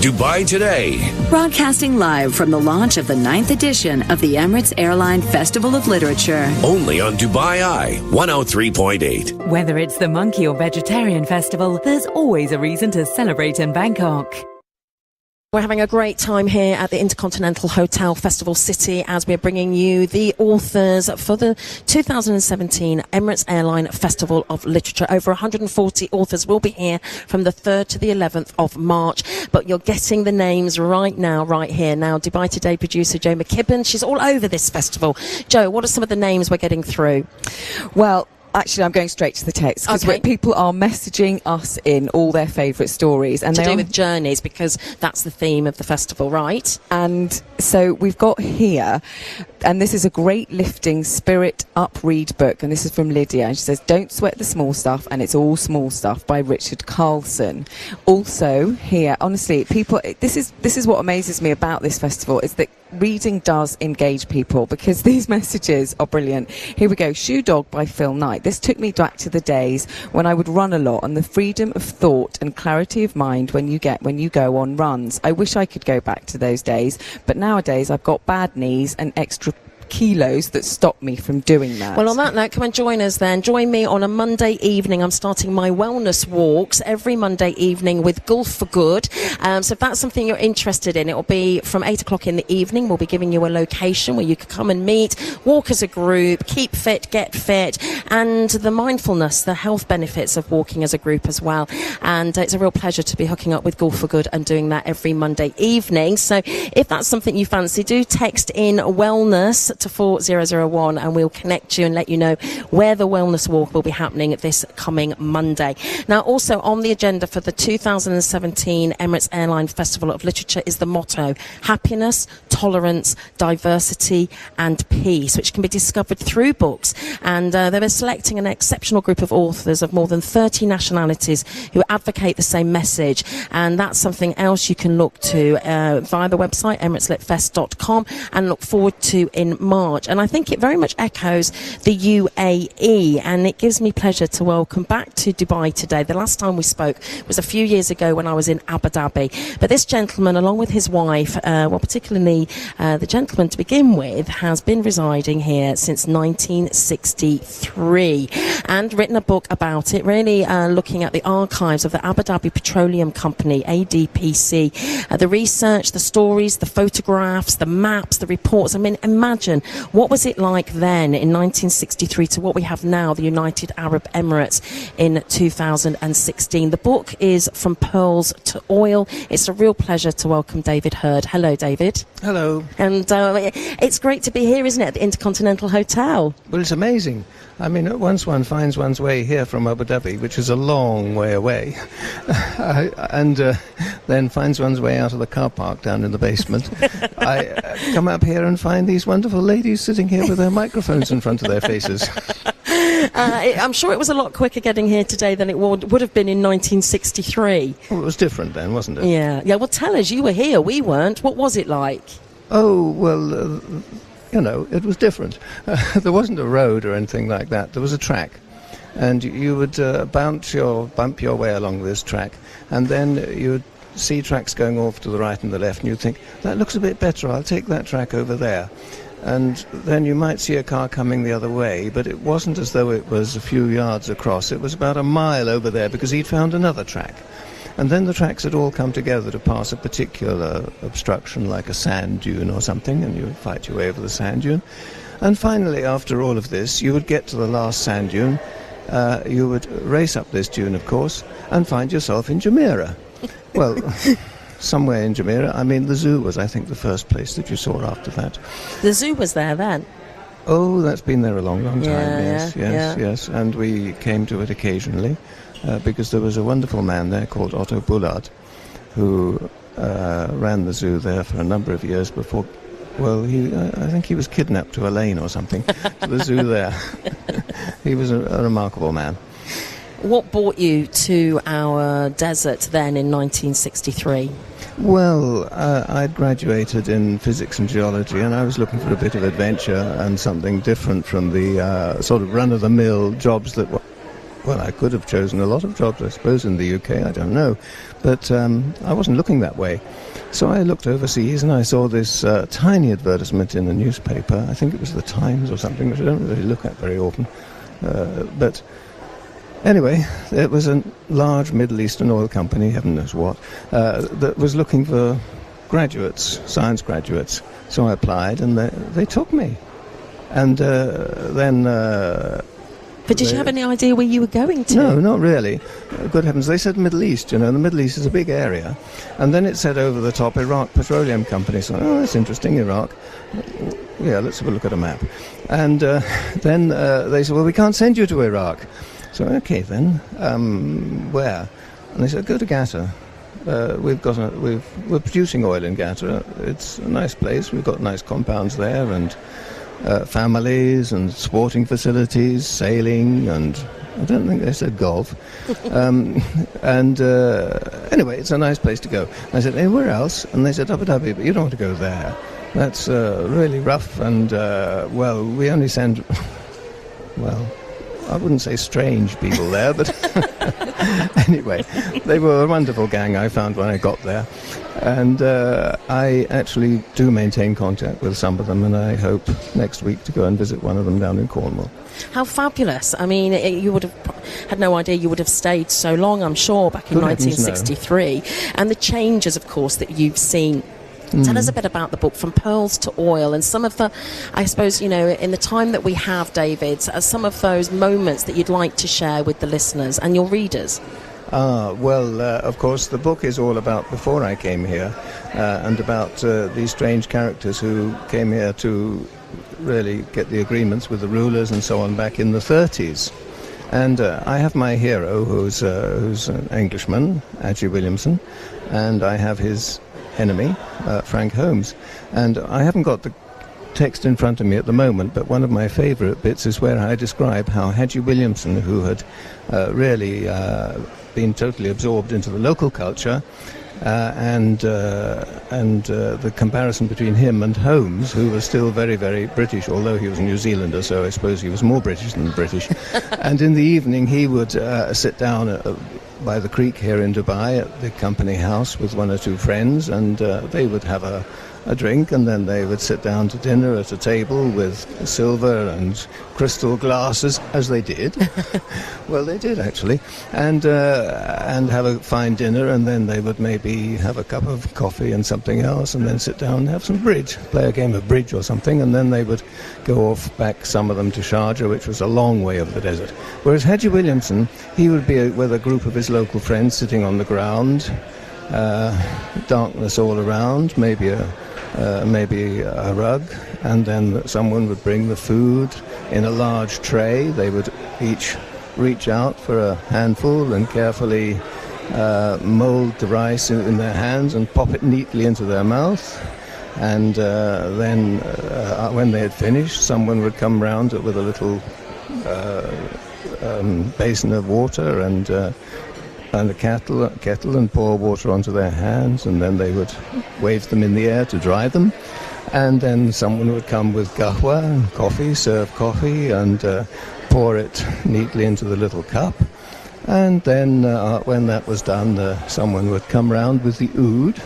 Dubai Today. Broadcasting live from the launch of the 9th edition of the Emirates Airline Festival of Literature. Only on Dubai Eye 103.8. Whether it's the Monkey or Vegetarian Festival, there's always a reason to celebrate in Bangkok. We're having a great time here at the InterContinental Hotel Festival City as we're bringing you the authors for the 2017 Emirates Airline Festival of Literature. Over 140 authors will be here from the 3rd to the 11th of March, but you're getting the names right now, right here. Now, Dubai Today producer Jo McKibben, she's all over this festival. Jo, what are some of the names we're getting through? Well, actually, I'm going straight to the text because people are messaging us in all their favourite stories. And to do with journeys, because that's the theme of the festival, right? And so we've got here, and this is a great lifting spirit up-read book, and this is from Lydia. And she says, "Don't sweat the small stuff, and it's all small stuff," by Richard Carlson. Also here, honestly, people, this is what amazes me about this festival, is that reading does engage people, because these messages are brilliant. Here we go. Shoe Dog by Phil Knight. This took me back to the days when I would run a lot, and the freedom of thought and clarity of mind when you go on runs. I wish I could go back to those days, but nowadays I've got bad knees and extra kilos that stop me from doing that. Well, on that note, come and join us then. Join me on a Monday evening. I'm starting my wellness walks every Monday evening with Gulf for Good. So if that's something you're interested in, it will be from 8 o'clock in the evening. We'll be giving you a location where you can come and meet, walk as a group, keep fit, get fit, and the mindfulness, the health benefits of walking as a group as well. And it's a real pleasure to be hooking up with Gulf for Good and doing that every Monday evening. So if that's something you fancy, do text in wellness to 4001 and we'll connect you and let you know where the wellness walk will be happening this coming Monday. Now, also on the agenda for the 2017 Emirates Airline Festival of Literature is the motto: happiness, tolerance, diversity and peace, which can be discovered through books. And they're selecting an exceptional group of authors of more than 30 nationalities who advocate the same message, and that's something else you can look to via the website emirateslitfest.com and look forward to in March. And I think it very much echoes the UAE, and it gives me pleasure to welcome back to Dubai Today. The last time we spoke was a few years ago when I was in Abu Dhabi, but this gentleman, along with his wife, particularly the gentleman to begin with, has been residing here since 1963 and written a book about it, really looking at the archives of the Abu Dhabi Petroleum Company, ADPC, the research, the stories, the photographs, the maps, the reports. I mean, imagine what was it like then in 1963 to what we have now, the United Arab Emirates, in 2016. The book is From Pearls to Oil. It's a real pleasure to welcome David Hurd. Hello, David. Hello. And it's great to be here, isn't it, at the InterContinental Hotel? Well, it's amazing. I mean, once one finds one's way here from Abu Dhabi, which is a long way away, and then finds one's way out of the car park down in the basement. I come up here and find these wonderful ladies sitting here with their microphones in front of their faces. I'm sure it was a lot quicker getting here today than it would have been in 1963. Well, it was different then, wasn't it? Yeah. Well, tell us, you were here, we weren't. What was it like? Oh, well, it was different. There wasn't a road or anything like that. There was a track. And you would bump your way along this track, and then you would see tracks going off to the right and the left, and you'd think, that looks a bit better, I'll take that track over there. And then you might see a car coming the other way, but it wasn't as though it was a few yards across. It was about a mile over there because he'd found another track. And then the tracks had all come together to pass a particular obstruction, like a sand dune or something, and you would fight your way over the sand dune. And finally, after all of this, you would get to the last sand dune. You would race up this dune, of course, and find yourself in Jumeirah. Well, somewhere in Jumeirah. I mean, the zoo was, I think, the first place that you saw after that. The zoo was there then? Oh, that's been there a long, long time, Yeah. yes. And we came to it occasionally because there was a wonderful man there called Otto Bullard who ran the zoo there for a number of years before... Well, I think he was kidnapped to Elaine or something, to the zoo there. He was a remarkable man. What brought you to our desert then in 1963? Well, I'd graduated in physics and geology, and I was looking for a bit of adventure and something different from the sort of run-of-the-mill jobs that... Well, I could have chosen a lot of jobs, I suppose, in the UK, I don't know. But I wasn't looking that way. So I looked overseas and I saw this tiny advertisement in the newspaper. I think it was the Times or something, which I don't really look at very often. But anyway, it was a large Middle Eastern oil company, heaven knows what, that was looking for graduates, science graduates. So I applied and they took me. And then... But did you have any idea where you were going to? No, not really. Good heavens, they said Middle East, the Middle East is a big area. And then it said over the top, Iraq Petroleum Company. So, oh, that's interesting, Iraq. Yeah, let's have a look at a map. And then they said, well, we can't send you to Iraq. So, okay then, where? And they said, go to Qatar. We're producing oil in Qatar. It's a nice place. We've got nice compounds there and... families and sporting facilities, sailing, and I don't think they said golf. Anyway, it's a nice place to go. I said, hey, where else? And they said, Abu Dhabi, but you don't want to go there. That's really rough, and, we only send, I wouldn't say strange people there, but anyway, they were a wonderful gang I found when I got there. And I actually do maintain contact with some of them, and I hope next week to go and visit one of them down in Cornwall. How fabulous. I mean, you would have had no idea you would have stayed so long, I'm sure, back in 1963. And the changes, of course, that you've seen. Tell us a bit about the book, From Pearls to Oil, and some of the, I suppose, in the time that we have, David, some of those moments that you'd like to share with the listeners and your readers. Of course, the book is all about before I came here and about these strange characters who came here to really get the agreements with the rulers and so on back in the 30s. And I have my hero, who's an Englishman, Adgie Williamson, and I have his enemy, Frank Holmes. And I haven't got the text in front of me at the moment, but one of my favourite bits is where I describe how Adgie Williamson, who had really been totally absorbed into the local culture, and the comparison between him and Holmes, who was still very, very British, although he was a New Zealander, so I suppose he was more British than British. And in the evening he would sit down by the creek here in Dubai at the company house with one or two friends, and they would have a drink, and then they would sit down to dinner at a table with silver and crystal glasses, as they did. Well, they did actually, and have a fine dinner, and then they would maybe have a cup of coffee and something else, and then sit down and have some bridge, play a game of bridge or something, and then they would go off back, some of them to Sharjah, which was a long way over the desert. Whereas Adgie Williamson, he would be with a group of his local friends sitting on the ground, darkness all around, maybe a rug, and then someone would bring the food in a large tray. They would each reach out for a handful and carefully mould the rice in their hands and pop it neatly into their mouth. And then when they had finished, someone would come round with a little basin of water and a kettle and pour water onto their hands, and then they would wave them in the air to dry them. And then someone would come with kahwa and coffee, serve coffee, and pour it neatly into the little cup. And then when that was done, someone would come round with the oud,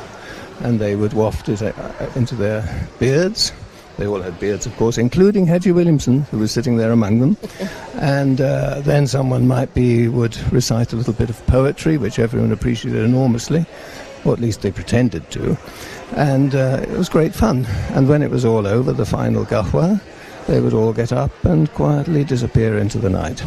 and they would waft it into their beards. They all had beards, of course, including Hedgie Williamson, who was sitting there among them. And then someone would recite a little bit of poetry, which everyone appreciated enormously, or at least they pretended to. And it was great fun. And when it was all over, the final kahwa, they would all get up and quietly disappear into the night.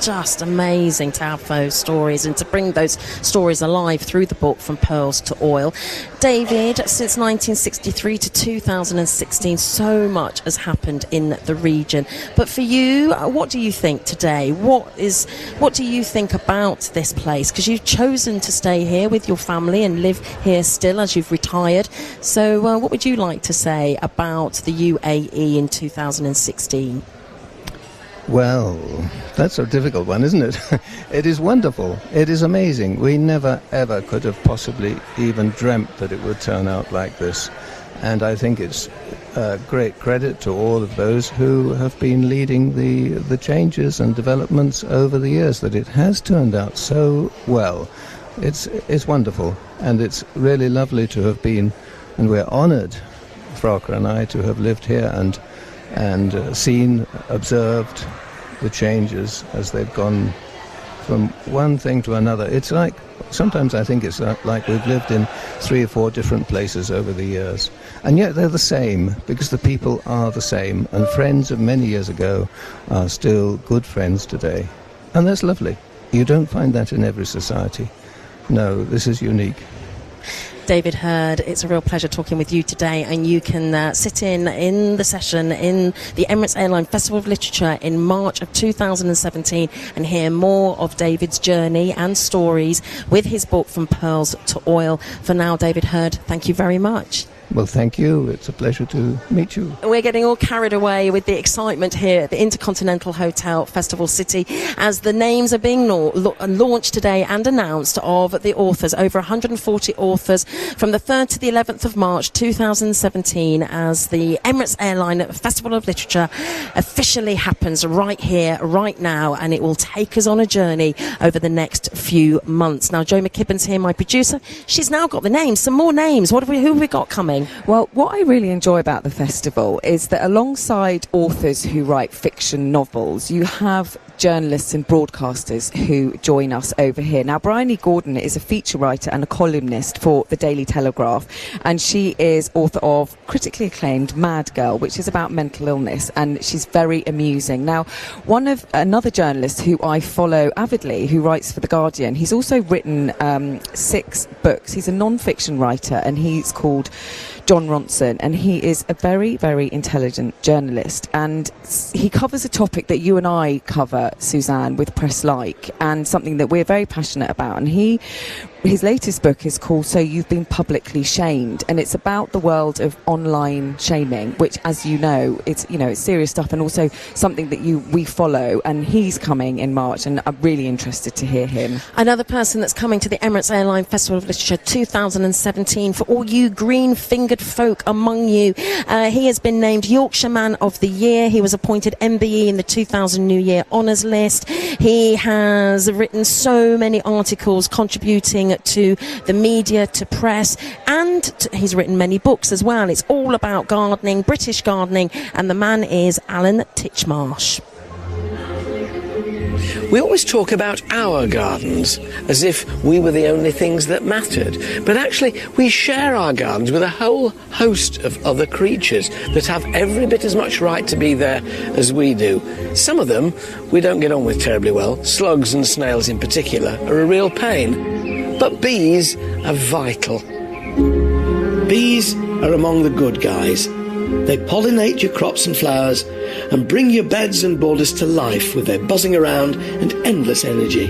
Just amazing to have those stories and to bring those stories alive through the book From Pearls to Oil. David, since 1963 to 2016, so much has happened in the region. But for you, what do you think today? What do you think about this place? Because you've chosen to stay here with your family and live here still as you've retired. So what would you like to say about the UAE in 2016? Well, that's a difficult one, isn't it? It is wonderful. It is amazing. We never, ever could have possibly even dreamt that it would turn out like this. And I think it's a great credit to all of those who have been leading the changes and developments over the years, that it has turned out so well. It's wonderful. And it's really lovely to have been, and we're honoured, Frauke and I, to have lived here and seen, observed the changes as they've gone from one thing to another. It's like, sometimes I think it's like we've lived in 3 or 4 different places over the years. And yet they're the same, because the people are the same, and friends of many years ago are still good friends today. And that's lovely. You don't find that in every society. No, this is unique. David Hurd, it's a real pleasure talking with you today, and you can sit in the session in the Emirates Airline Festival of Literature in March of 2017 and hear more of David's journey and stories with his book From Pearls to Oil. For now, David Hurd, thank you very much. Well, thank you. It's a pleasure to meet you. We're getting all carried away with the excitement here at the InterContinental Hotel, Festival City, as the names are being launched today and announced of the authors, over 140 authors, from the 3rd to the 11th of March 2017, as the Emirates Airline Festival of Literature officially happens right here, right now, and it will take us on a journey over the next few months. Now, Jo McKibben's here, my producer. She's now got the names, some more names. Who have we got coming? Well, what I really enjoy about the festival is that alongside authors who write fiction novels, you have journalists and broadcasters who join us over here. Now, Bryony Gordon is a feature writer and a columnist for the Daily Telegraph, and she is author of critically acclaimed Mad Girl, which is about mental illness, and she's very amusing. Now, another journalist who I follow avidly, who writes for The Guardian, he's also written 6 books. He's a non-fiction writer, and he's called Jon Ronson, and he is a very, very intelligent journalist, and he covers a topic that you and I cover, Suzanne, with Press Like, and something that we're very passionate about. And his latest book is called So You've Been Publicly Shamed, and it's about the world of online shaming, which, as you know, it's serious stuff, and also something that we follow. And he's coming in March, and I'm really interested to hear him. Another person that's coming to the Emirates Airline Festival of Literature 2017, for all you green-fingered folk among you, he has been named Yorkshire Man of the Year. He was appointed MBE in the 2000 New Year Honours List. He has written so many articles contributing to the media, to press, and he's written many books as well. It's all about gardening, British gardening, and the man is Alan Titchmarsh. We always talk about our gardens as if we were the only things that mattered. But actually, we share our gardens with a whole host of other creatures that have every bit as much right to be there as we do. Some of them we don't get on with terribly well. Slugs and snails in particular are a real pain. But bees are vital. Bees are among the good guys. They pollinate your crops and flowers and bring your beds and borders to life with their buzzing around and endless energy.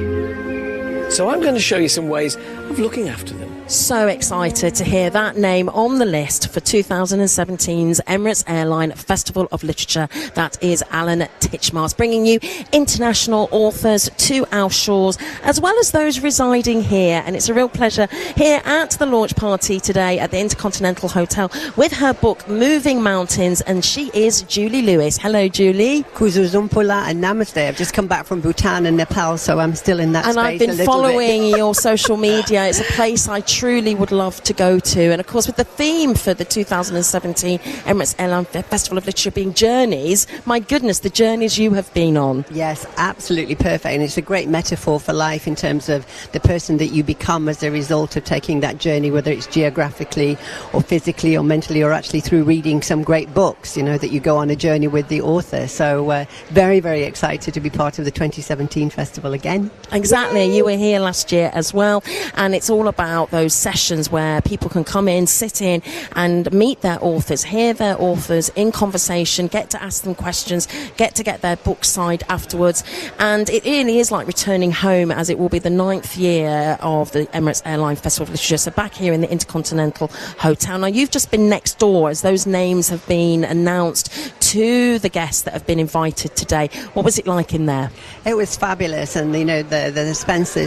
So I'm going to show you some ways of looking after them. So excited to hear that name on the list for 2017's Emirates Airline Festival of Literature. That is Alan Titchmarsh, bringing you international authors to our shores, as well as those residing here. And it's a real pleasure here at the launch party today at the InterContinental Hotel with her book, Moving Mountains, and she is Julie Lewis. Hello, Julie. Kuzu Zumpula and Namaste. I've just come back from Bhutan and Nepal, so I'm still in that space. And I've been following your social media. It's a place I truly would love to go to. And of course, with the theme for the 2017 Emirates Airline Festival of Literature being journeys, my goodness, the journeys you have been on. Yes, absolutely perfect. And it's a great metaphor for life in terms of the person that you become as a result of taking that journey, whether it's geographically or physically or mentally, or actually through reading some great books, you know, that you go on a journey with the author. So very, very excited to be part of the 2017 festival again. Exactly. You were here last year as well. And it's all about those sessions where people can come in, sit in and meet their authors, hear their authors in conversation, get to ask them questions, get their book signed afterwards. And it really is like returning home, as it will be the 9th year of the Emirates Airline Festival of Literature. So back here in the InterContinental Hotel. Now, you've just been next door as those names have been announced to the guests that have been invited today. What was it like in there? It was fabulous, and you know, the suspense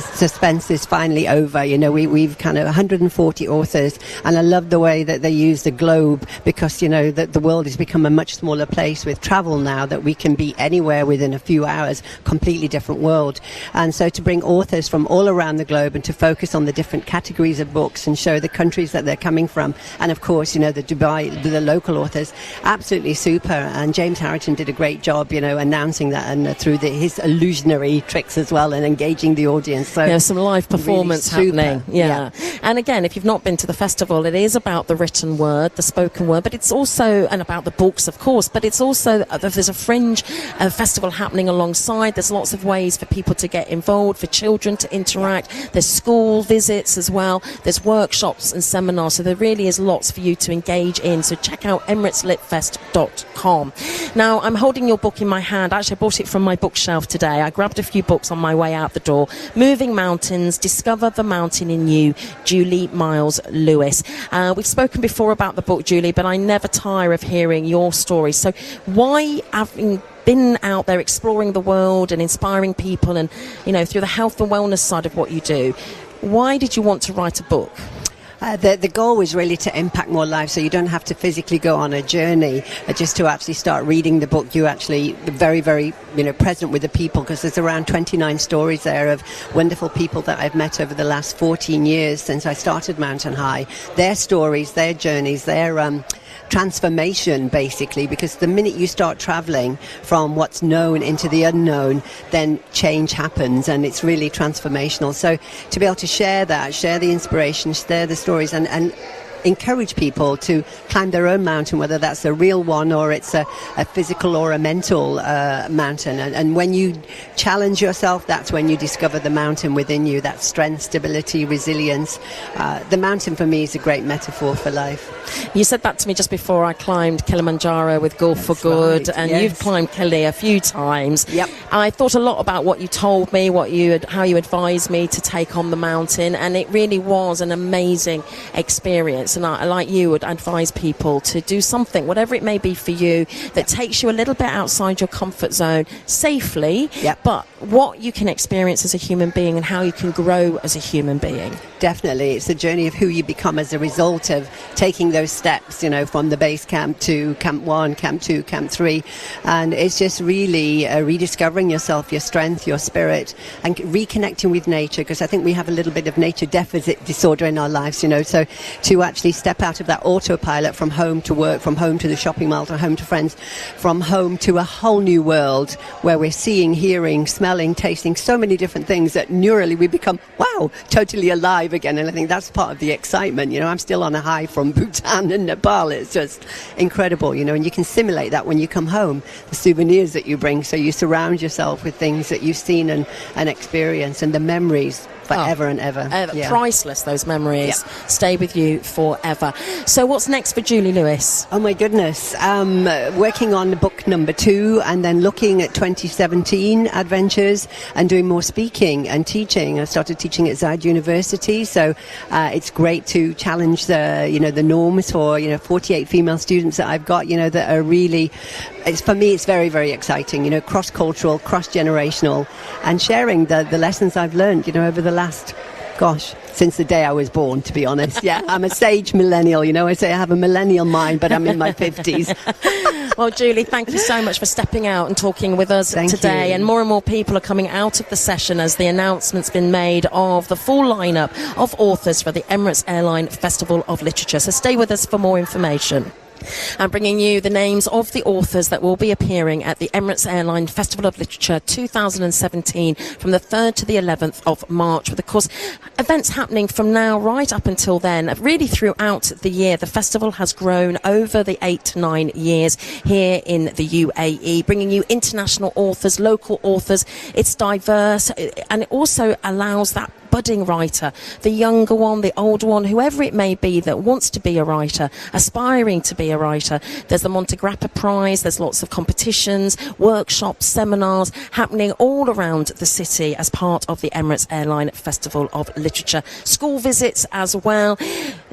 is finally over. You know, we've kind of 140 authors, and I love the way that they use the globe, because you know that the world has become a much smaller place with travel now, that we can be anywhere within a few hours, completely different world. And so to bring authors from all around the globe and to focus on the different categories of books and show the countries that they're coming from, and of course, you know, the local authors, absolutely super. And James Harrington did a great job, you know, announcing that, and through his illusionary tricks as well, and engaging the audience. So yeah, some live performance really happening. Yeah. And again, if you've not been to the festival, it is about the written word, the spoken word, but it's also, and about the books, of course, but it's also, there's a fringe festival happening alongside. There's lots of ways for people to get involved, for children to interact. There's school visits as well. There's workshops and seminars. So there really is lots for you to engage in. So check out emirateslitfest.com. Now, I'm holding your book in my hand. Actually, I bought it from my bookshelf today. I grabbed a few books on my way out the door. Moving Mountains, Discover the Mountain in You, Julie Miles Lewis. We've spoken before about the book, Julie, but I never tire of hearing your story. So why, having been out there exploring the world and inspiring people, and, you know, through the health and wellness side of what you do, why did you want to write a book? The goal was really to impact more lives, so you don't have to physically go on a journey just to actually start reading the book. You actually very, very, you know, present with the people, because there's around 29 stories there of wonderful people that I've met over the last 14 years since I started Mountain High. Their stories, their journeys, their transformation, basically, because the minute you start traveling from what's known into the unknown, then change happens, and it's really transformational. So to be able to share that, share the inspiration, share the stories, and encourage people to climb their own mountain, whether that's a real one or it's a physical or a mental mountain. And when you challenge yourself, that's when you discover the mountain within you, that strength, stability, resilience. The mountain for me is a great metaphor for life. You said that to me just before I climbed Kilimanjaro with Golf for Good, and yes. You've climbed Kili a few times. Yep. I thought a lot about what you told me, how you advised me to take on the mountain, and it really was an amazing experience. And I, like you, would advise people to do something, whatever it may be for you, that takes you a little bit outside your comfort zone safely, but what you can experience as a human being and how you can grow as a human being. Definitely. It's the journey of who you become as a result of taking those steps, you know, from the base camp to Camp 1, Camp 2, Camp 3. And it's just really rediscovering yourself, your strength, your spirit, and reconnecting with nature, because I think we have a little bit of nature deficit disorder in our lives, you know. So to actually step out of that autopilot, from home to work, from home to the shopping mall, to home to friends, from home to a whole new world where we're seeing, hearing, smelling, tasting so many different things that neurally we become, wow, totally alive again. And I think that's part of the excitement. You know, I'm still on a high from Bhutan and Nepal. It's just incredible, you know, and you can simulate that when you come home, the souvenirs that you bring. So you surround yourself with things that you've seen and experienced, and the memories. forever and ever. Yeah. Priceless, those memories. Stay with you forever. So what's next for Julie Lewis? Oh my goodness. Working on book number 2 and then looking at 2017 adventures and doing more speaking and teaching. I started teaching at Zayed University, so it's great to challenge the norms for 48 female students that I've got, that are really, for me it's very, very exciting, cross-cultural, cross-generational, and sharing the lessons I've learned, over the last, since the day I was born, to be honest. Yeah, I'm a sage millennial, I say I have a millennial mind, but I'm in my 50s. Well, Julie, thank you so much for stepping out and talking with us today. You. And more people are coming out of the session as the announcement's been made of the full lineup of authors for the Emirates Airline Festival of Literature. So stay with us for more information. I'm bringing you the names of the authors that will be appearing at the Emirates Airline Festival of Literature 2017 from the 3rd to the 11th of March, with, of course, events happening from now right up until then. Really throughout the year, the festival has grown over the 8 to 9 years here in the UAE, bringing you international authors, local authors. It's diverse, and it also allows that budding writer, the younger one, the older one, whoever it may be that wants to be a writer, aspiring to be a writer. There's the Monte Grappa Prize, there's lots of competitions, workshops, seminars happening all around the city as part of the Emirates Airline Festival of Literature. School visits as well.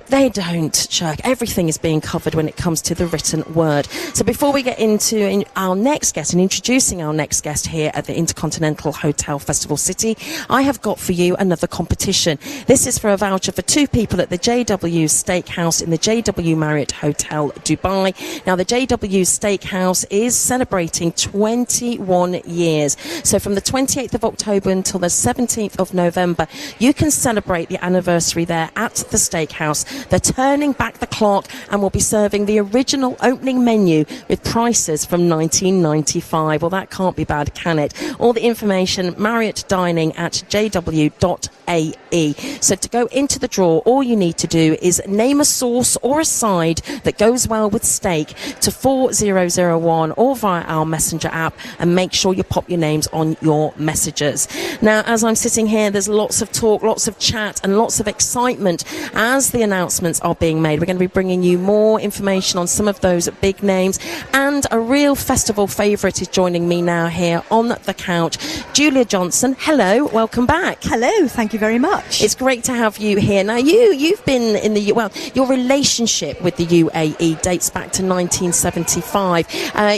They don't shirk. Everything is being covered when it comes to the written word. So before we get into our next guest and introducing our next guest here at the InterContinental Hotel Festival City, I have got for you another competition. This is for a voucher for 2 people at the JW Steakhouse in the JW Marriott Hotel, Dubai. Now, the JW Steakhouse is celebrating 21 years. So from the 28th of October until the 17th of November, you can celebrate the anniversary there at the Steakhouse. They're turning back the clock and will be serving the original opening menu with prices from 1995. Well, that can't be bad, can it? All the information, Marriott Dining at jw.ae. So to go into the draw, all you need to do is name a sauce or a side that goes well with steak to 4001 or via our messenger app, and make sure you pop your names on your messages. Now, as I'm sitting here, there's lots of talk, lots of chat and lots of excitement as the announcements are being made. We're going to be bringing you more information on some of those big names, and a real festival favourite is joining me now here on the couch. Julia Johnson, hello, welcome back. Hello, thank you very much. It's great to have you here. Now, you've been in the, your relationship with the UAE dates back to 1975.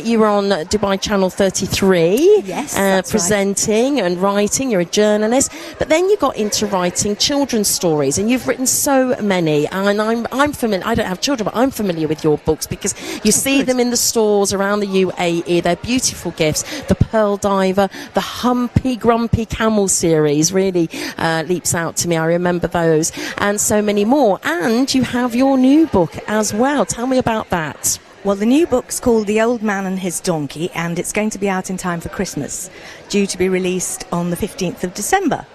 You were on Dubai Channel 33. Yes, presenting and writing. You're a journalist, but then you got into writing children's stories, and you've written so many. And I'm familiar. I don't have children, but I'm familiar with your books because you see them in the stores around the UAE. They're beautiful gifts. The Pearl Diver, the Humpy Grumpy Camel series really leaps out to me. I remember those, and so many more. And you have your new book as well. Tell me about that. Well, the new book's called The Old Man and His Donkey, and it's going to be out in time for Christmas, due to be released on the 15th of December.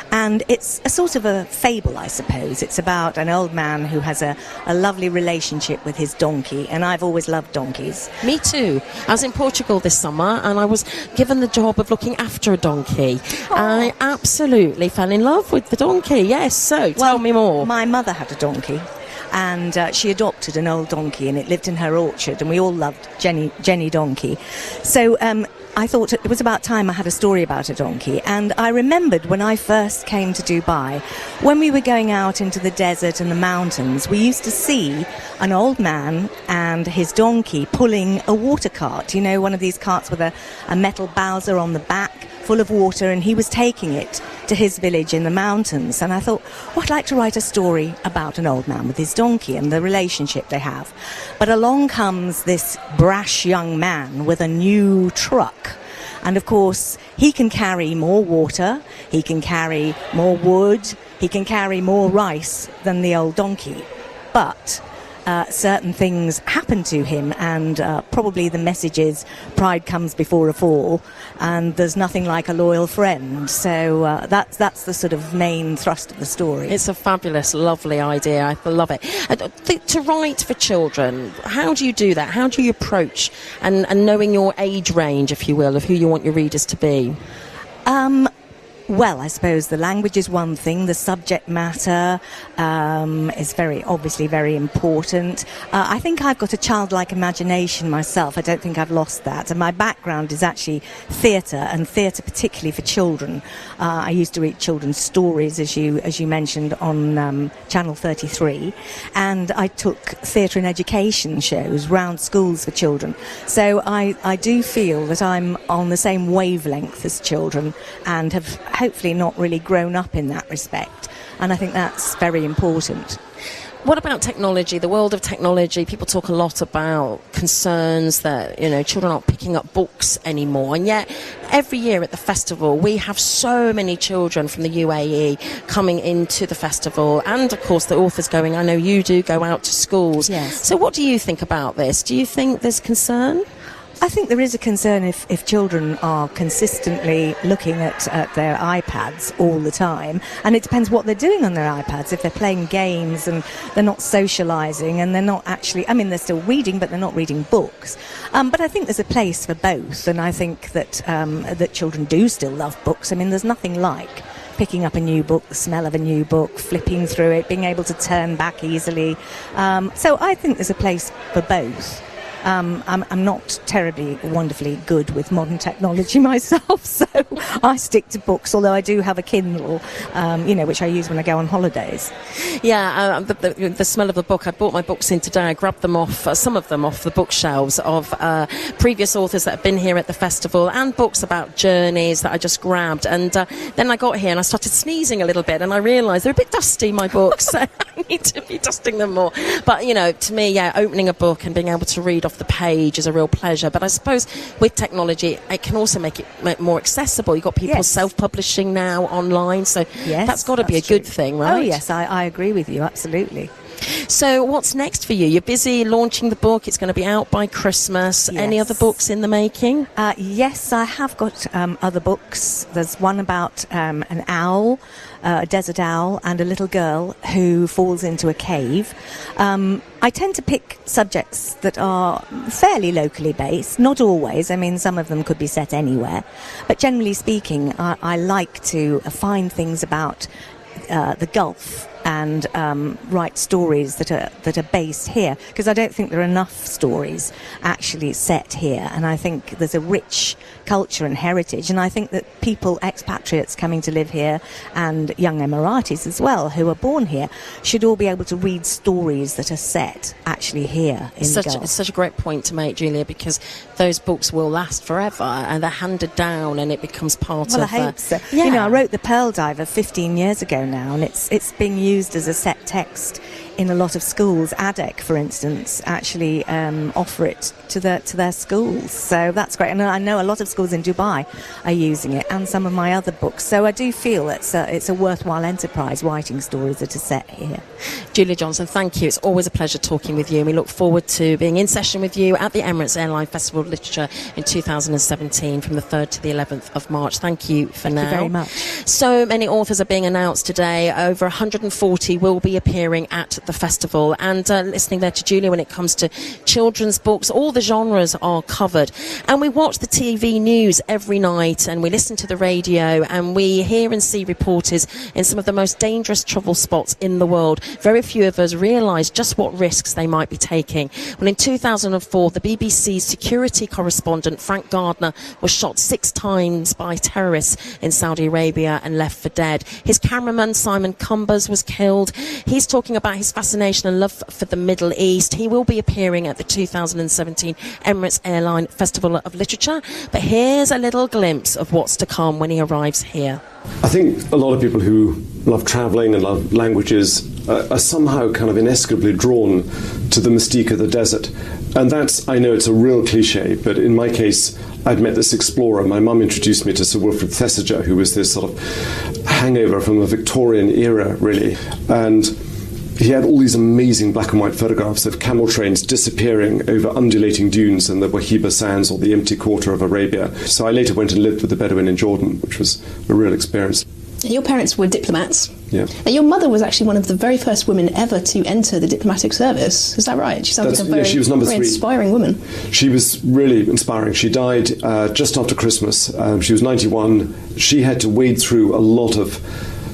And it's a sort of a fable, I suppose. It's about an old man who has a lovely relationship with his donkey, and I've always loved donkeys. Me too. I was in Portugal this summer, and I was given the job of looking after a donkey. I absolutely fell in love with the donkey, yes. So, tell me more. My mother had a donkey, and she adopted an old donkey, and it lived in her orchard, and we all loved Jenny Donkey. So I thought it was about time I had a story about a donkey. And I remembered when I first came to Dubai, when we were going out into the desert and the mountains, we used to see an old man and his donkey pulling a water cart, one of these carts with a metal bowser on the back full of water, and he was taking it to his village in the mountains. And I thought, I'd like to write a story about an old man with his donkey and the relationship they have. But along comes this brash young man with a new truck. And of course, he can carry more water, he can carry more wood, he can carry more rice than the old donkey. But certain things happen to him, and probably the message is pride comes before a fall, and there's nothing like a loyal friend. So that's the sort of main thrust of the story. It's a fabulous, lovely idea. I love it. To write for children, how do you do that? How do you approach and knowing your age range, if you will, of who you want your readers to be? Well, I suppose the language is one thing. The subject matter is obviously very important. I think I've got a childlike imagination myself. I don't think I've lost that. And my background is actually theatre, and theatre particularly for children. I used to read children's stories, as you mentioned, on Channel 33. And I took theatre and education shows round schools for children. So I do feel that I'm on the same wavelength as children and have hopefully not really grown up in that respect, and I think that's very important. What about technology, the world of technology? People talk a lot about concerns that, children aren't picking up books anymore, and yet every year at the festival we have so many children from the UAE coming into the festival, and of course the authors going, I know you do, go out to schools. Yes. So what do you think about this? Do you think there's concern? I think there is a concern if children are consistently looking at their iPads all the time, and it depends what they're doing on their iPads. If they're playing games and they're not socialising and they're not actually, they're still reading, but they're not reading books. But I think there's a place for both, and I think that that children do still love books. There's nothing like picking up a new book, the smell of a new book, flipping through it, being able to turn back easily. So I think there's a place for both. I'm not terribly wonderfully good with modern technology myself, so I stick to books, although I do have a Kindle, which I use when I go on holidays. Yeah, the smell of the book. I bought my books in today. I grabbed them some of them off the bookshelves of previous authors that have been here at the festival, and books about journeys that I just grabbed. And then I got here and I started sneezing a little bit, and I realised they're a bit dusty, my books. So I need to be dusting them more. But, to me, opening a book and being able to read off the page is a real pleasure. But I suppose with technology it can also make it more accessible. You've got people self-publishing now online, so that's got to be a good thing, right? Oh yes, I agree with you, absolutely. So what's next for you? You're busy launching the book. It's going to be out by Christmas. Yes. Any other books in the making? Yes, I have got other books. There's one about an owl, a desert owl, and a little girl who falls into a cave. I tend to pick subjects that are fairly locally based, not always. Some of them could be set anywhere. But generally speaking, I like to find things about the Gulf and write stories that are based here, because I don't think there are enough stories actually set here, and I think there's a rich culture and heritage, and I think that people, expatriates coming to live here, and young Emiratis as well who are born here, should all be able to read stories that are set actually here in the Gulf. It's such a great point to make, Julia, because those books will last forever and they're handed down and it becomes part of... Well, I hope so. Yeah. I wrote The Pearl Diver 15 years ago now, and it's being used as a set text in a lot of schools. ADEC, for instance, actually offer it to their schools. So that's great. And I know a lot of schools in Dubai are using it, and some of my other books. So I do feel it's a worthwhile enterprise, writing stories that are set here. Julia Johnson, thank you. It's always a pleasure talking with you, and we look forward to being in session with you at the Emirates Airline Festival of Literature in 2017 from the 3rd to the 11th of March. Thank you for now. Thank you very much. So many authors are being announced today. Over 140 will be appearing at the festival, and listening there to Julia, when it comes to children's books, all the genres are covered, and we watch the TV news every night, and we listen to the radio, and we hear and see reporters in some of the most dangerous travel spots in the world. Very few of us realise just what risks they might be taking. Well, in 2004, the BBC's security correspondent Frank Gardner was shot 6 times by terrorists in Saudi Arabia and left for dead. His cameraman Simon Cumbers was killed. He's talking about his fascination and love for the Middle East. He will be appearing at the 2017 Emirates Airline Festival of Literature. But here's a little glimpse of what's to come when he arrives here. I think a lot of people who love travelling and love languages are somehow kind of inescapably drawn to the mystique of the desert. And that's, I know it's a real cliche, but in my case, I'd met this explorer. My mum introduced me to Sir Wilfrid Thesiger, who was this sort of hangover from the Victorian era, really. And he had all these amazing black and white photographs of camel trains disappearing over undulating dunes in the Wahiba Sands, or the empty quarter of Arabia. So I later went and lived with the Bedouin in Jordan, which was a real experience. Your parents were diplomats. Yeah. And your mother was actually one of the very first women ever to enter the diplomatic service. Is that right? She sounds like a she was number very 3. inspiring woman. She was really inspiring. She died just after Christmas. She was 91. She had to wade through a lot of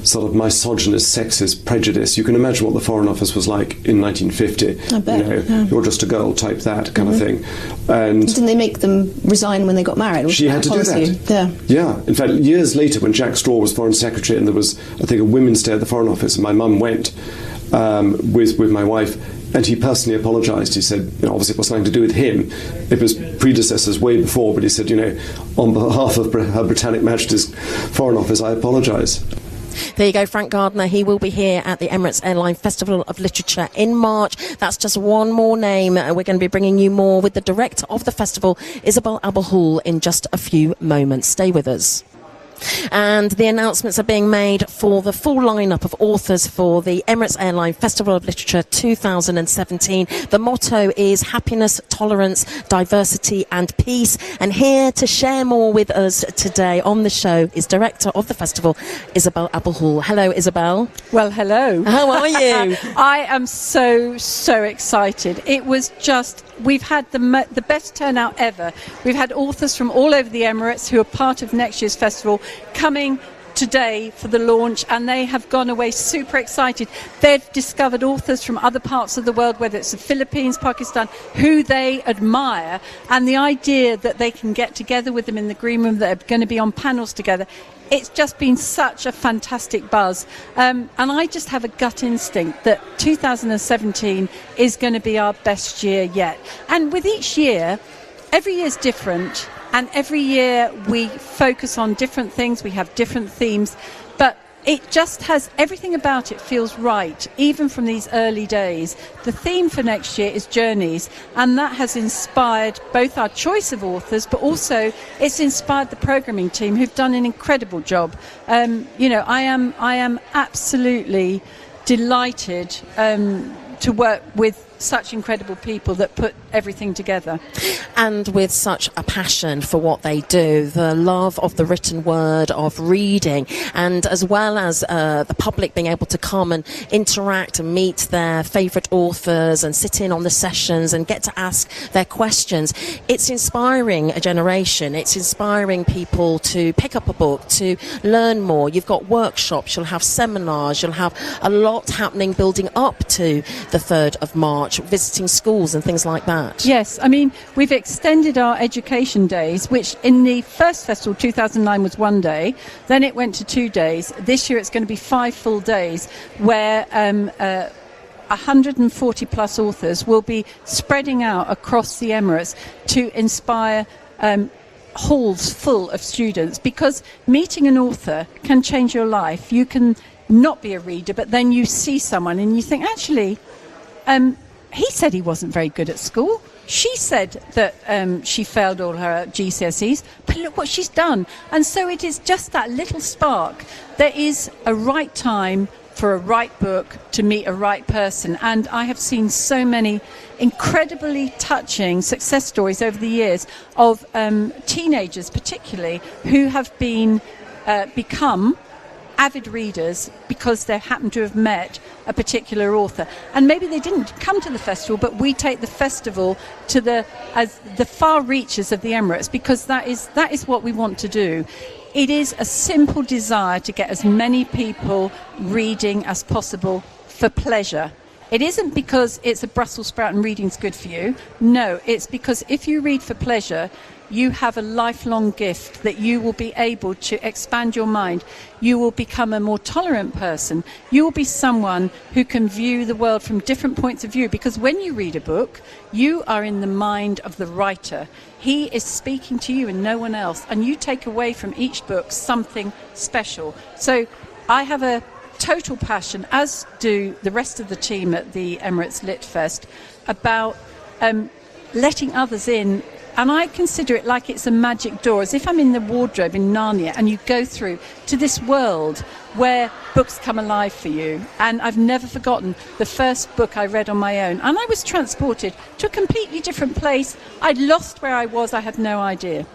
sort of misogynist, sexist prejudice. You can imagine what the Foreign Office was like in 1950. I bet. You're just a girl, type that kind of thing. And didn't they make them resign when they got married? She had to do that. Yeah. In fact, years later, when Jack Straw was Foreign Secretary, and there was, I think, a Women's Day at the Foreign Office, and my mum went with my wife, and he personally apologised. He said, obviously it was nothing to do with him. It was predecessors way before, but he said, on behalf of Her Britannic Majesty's Foreign Office, I apologise. There you go, Frank Gardner. He will be here at the Emirates Airline Festival of Literature in March. That's just one more name. We're going to be bringing you more with the director of the festival, Isabel Abelhul, in just a few moments. Stay with us. And the announcements are being made for the full lineup of authors for the Emirates Airline Festival of Literature 2017. The motto is happiness, tolerance, diversity and peace. And here to share more with us today on the show is director of the festival, Isabel Abelhul. Hello, Isabel. Well, hello. How are you? I am so excited. It was just, we've had the best turnout ever. We've had authors from all over the Emirates who are part of next year's festival coming today for the launch, and they have gone away super excited. They've discovered authors from other parts of the world, whether it's the Philippines, Pakistan, who they admire, and the idea that they can get together with them in the green room, that are going to be on panels together. It's just been such a fantastic buzz, and I just have a gut instinct that 2017 is going to be our best year yet. And with each year, every year is different, and every year we focus on different things, we have different themes, but it just has, everything about it feels right, even from these early days. The theme for next year is journeys, and that has inspired both our choice of authors, but also it's inspired the programming team, who've done an incredible job. I am absolutely delighted to work with such incredible people that put everything together. And with such a passion for what they do, the love of the written word, of reading, and as well as the public being able to come and interact and meet their favourite authors and sit in on the sessions and get to ask their questions. It's inspiring a generation. It's inspiring people to pick up a book, to learn more. You've got workshops, you'll have seminars, you'll have a lot happening building up to the 3rd of March, visiting schools and things like that. Yes, I mean, we've extended our education days, which in the first festival, 2009, was 1 day. Then it went to 2 days. This year it's going to be 5 full days, where 140 plus authors will be spreading out across the Emirates to inspire halls full of students, because meeting an author can change your life. You can not be a reader, but then you see someone and you think, actually, he said he wasn't very good at school. She said that she failed all her GCSEs, but look what she's done. And so it is just that little spark. There is a right time for a right book to meet a right person. And I have seen so many incredibly touching success stories over the years of teenagers particularly who have become avid readers because they happen to have met a particular author, and maybe they didn't come to the festival, but we take the festival to the far reaches of the Emirates, because that is what we want to do. It is a simple desire to get as many people reading as possible for pleasure. It isn't because it's a Brussels sprout and reading's good for you. No, it's because if you read for pleasure, you have a lifelong gift that you will be able to expand your mind. You will become a more tolerant person. You will be someone who can view the world from different points of view, because when you read a book, you are in the mind of the writer. He is speaking to you and no one else, and you take away from each book something special. So I have a total passion, as do the rest of the team at the Emirates Lit Fest, about letting others in. And I consider it like it's a magic door, as if I'm in the wardrobe in Narnia and you go through to this world where books come alive for you. And I've never forgotten the first book I read on my own. And I was transported to a completely different place. I'd lost where I was. I had no idea.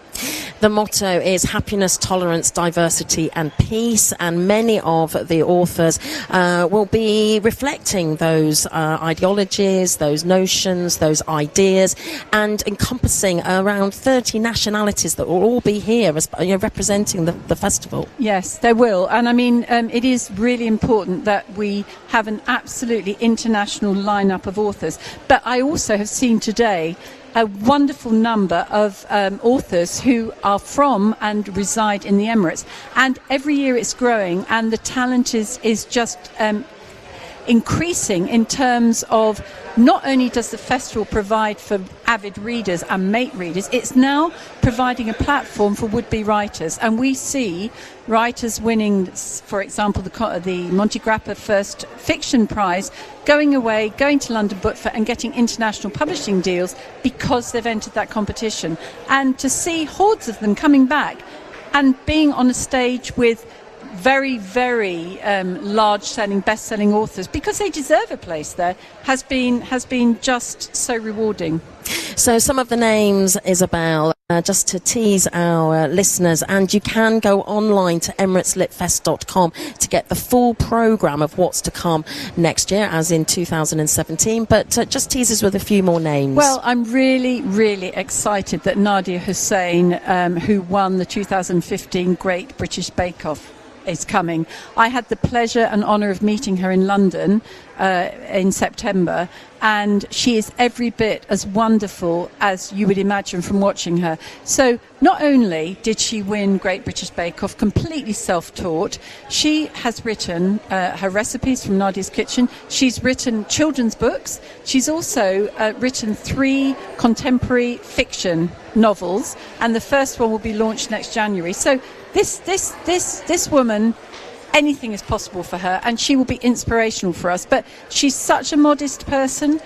The motto is happiness, tolerance, diversity and peace, and many of the authors will be reflecting those ideologies, those notions, those ideas, and encompassing around 30 nationalities that will all be here as, representing the festival. Yes, there will. And I mean, it is really important that we have an absolutely international lineup of authors. But I also have seen today a wonderful number of authors who are from and reside in the Emirates, and every year it's growing, and the talent is just increasing in terms of not only does the festival provide for avid readers and mate readers, it's now providing a platform for would-be writers, and we see writers winning, for example, the Monte Grappa First Fiction Prize, going away, going to London Book Fair and getting international publishing deals because they've entered that competition. And to see hordes of them coming back and being on a stage with very, very large-selling, best-selling authors, because they deserve a place there, has been just so rewarding. So some of the names, Isabel, just to tease our listeners, and you can go online to emirateslitfest.com to get the full programme of what's to come next year, as in 2017, but just tease us with a few more names. Well, I'm really, really excited that Nadia Hussain, who won the 2015 Great British Bake Off, is coming. I had the pleasure and honour of meeting her in London in September, and she is every bit as wonderful as you would imagine from watching her. So not only did she win Great British Bake Off completely self-taught, she has written her recipes from Nadia's Kitchen. She's written children's books. She's also written 3 contemporary fiction novels, and the first one will be launched next January. So this woman, anything is possible for her, and she will be inspirational for us. But she's such a modest person,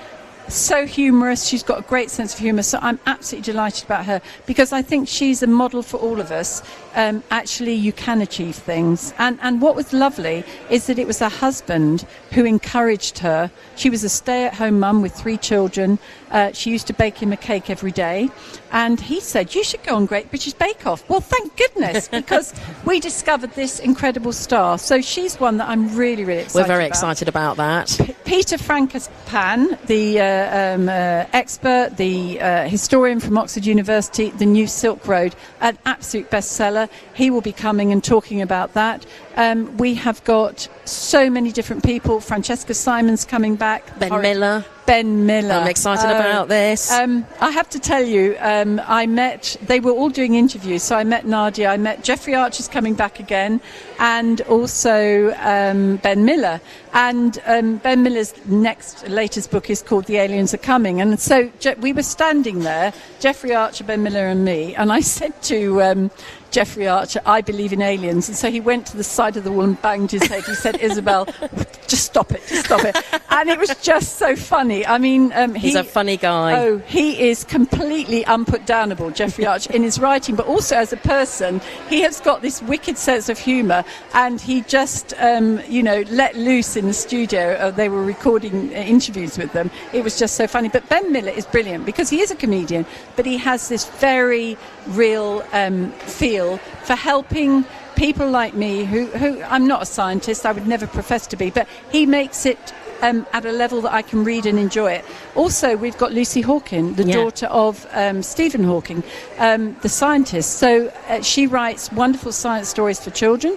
so humorous. She's got a great sense of humour, so I'm absolutely delighted about her, because I think she's a model for all of us. Actually, you can achieve things. And what was lovely is that it was her husband who encouraged her. She was a stay-at-home mum with 3 children. She used to bake him a cake every day, and he said, you should go on Great British Bake Off. Well, thank goodness, because we discovered this incredible star. So she's one that I'm really, really excited about. We're very excited about that. Peter Frankopan, the expert, the historian from Oxford University, The New Silk Road, an absolute bestseller. He will be coming and talking about that. We have got so many different people. Francesca Simon's coming back. Ben Miller. I'm excited about this. I have to tell you, they were all doing interviews, so I met Nadia, I met Jeffrey Archer's coming back again, and also Ben Miller. And Ben Miller's latest book is called The Aliens Are Coming. And so we were standing there, Jeffrey Archer, Ben Miller and me, and I said to Jeffrey Archer, I believe in aliens. And so he went to the side of the wall and banged his head. He said, Isabel, just stop it. And it was just so funny. I mean, he's a funny guy. Oh, he is completely unputdownable, Jeffrey Archer, in his writing, but also as a person. He has got this wicked sense of humour, and he just, let loose in the studio. They were recording interviews with them. It was just so funny. But Ben Miller is brilliant because he is a comedian, but he has this very real feel for helping people like me who I'm not a scientist, I would never profess to be, but he makes it at a level that I can read and enjoy it. Also, we've got Lucy Hawking, the daughter of Stephen Hawking, the scientist. So she writes wonderful science stories for children.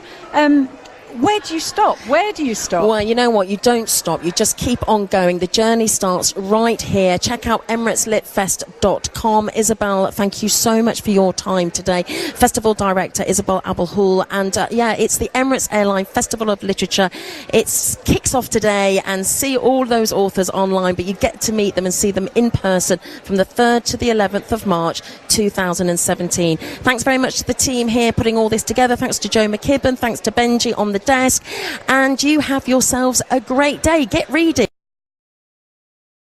Where do you stop? Well, you know what? You don't stop. You just keep on going. The journey starts right here. Check out emirateslitfest.com. Isabel, thank you so much for your time today. Festival Director Isabel Abelhoul. And it's the Emirates Airline Festival of Literature. It kicks off today, and see all those authors online, but you get to meet them and see them in person from the 3rd to the 11th of March 2017. Thanks very much to the team here putting all this together. Thanks to Joe McKibben. Thanks to Benji on the desk, and you have yourselves a great day. Get reading.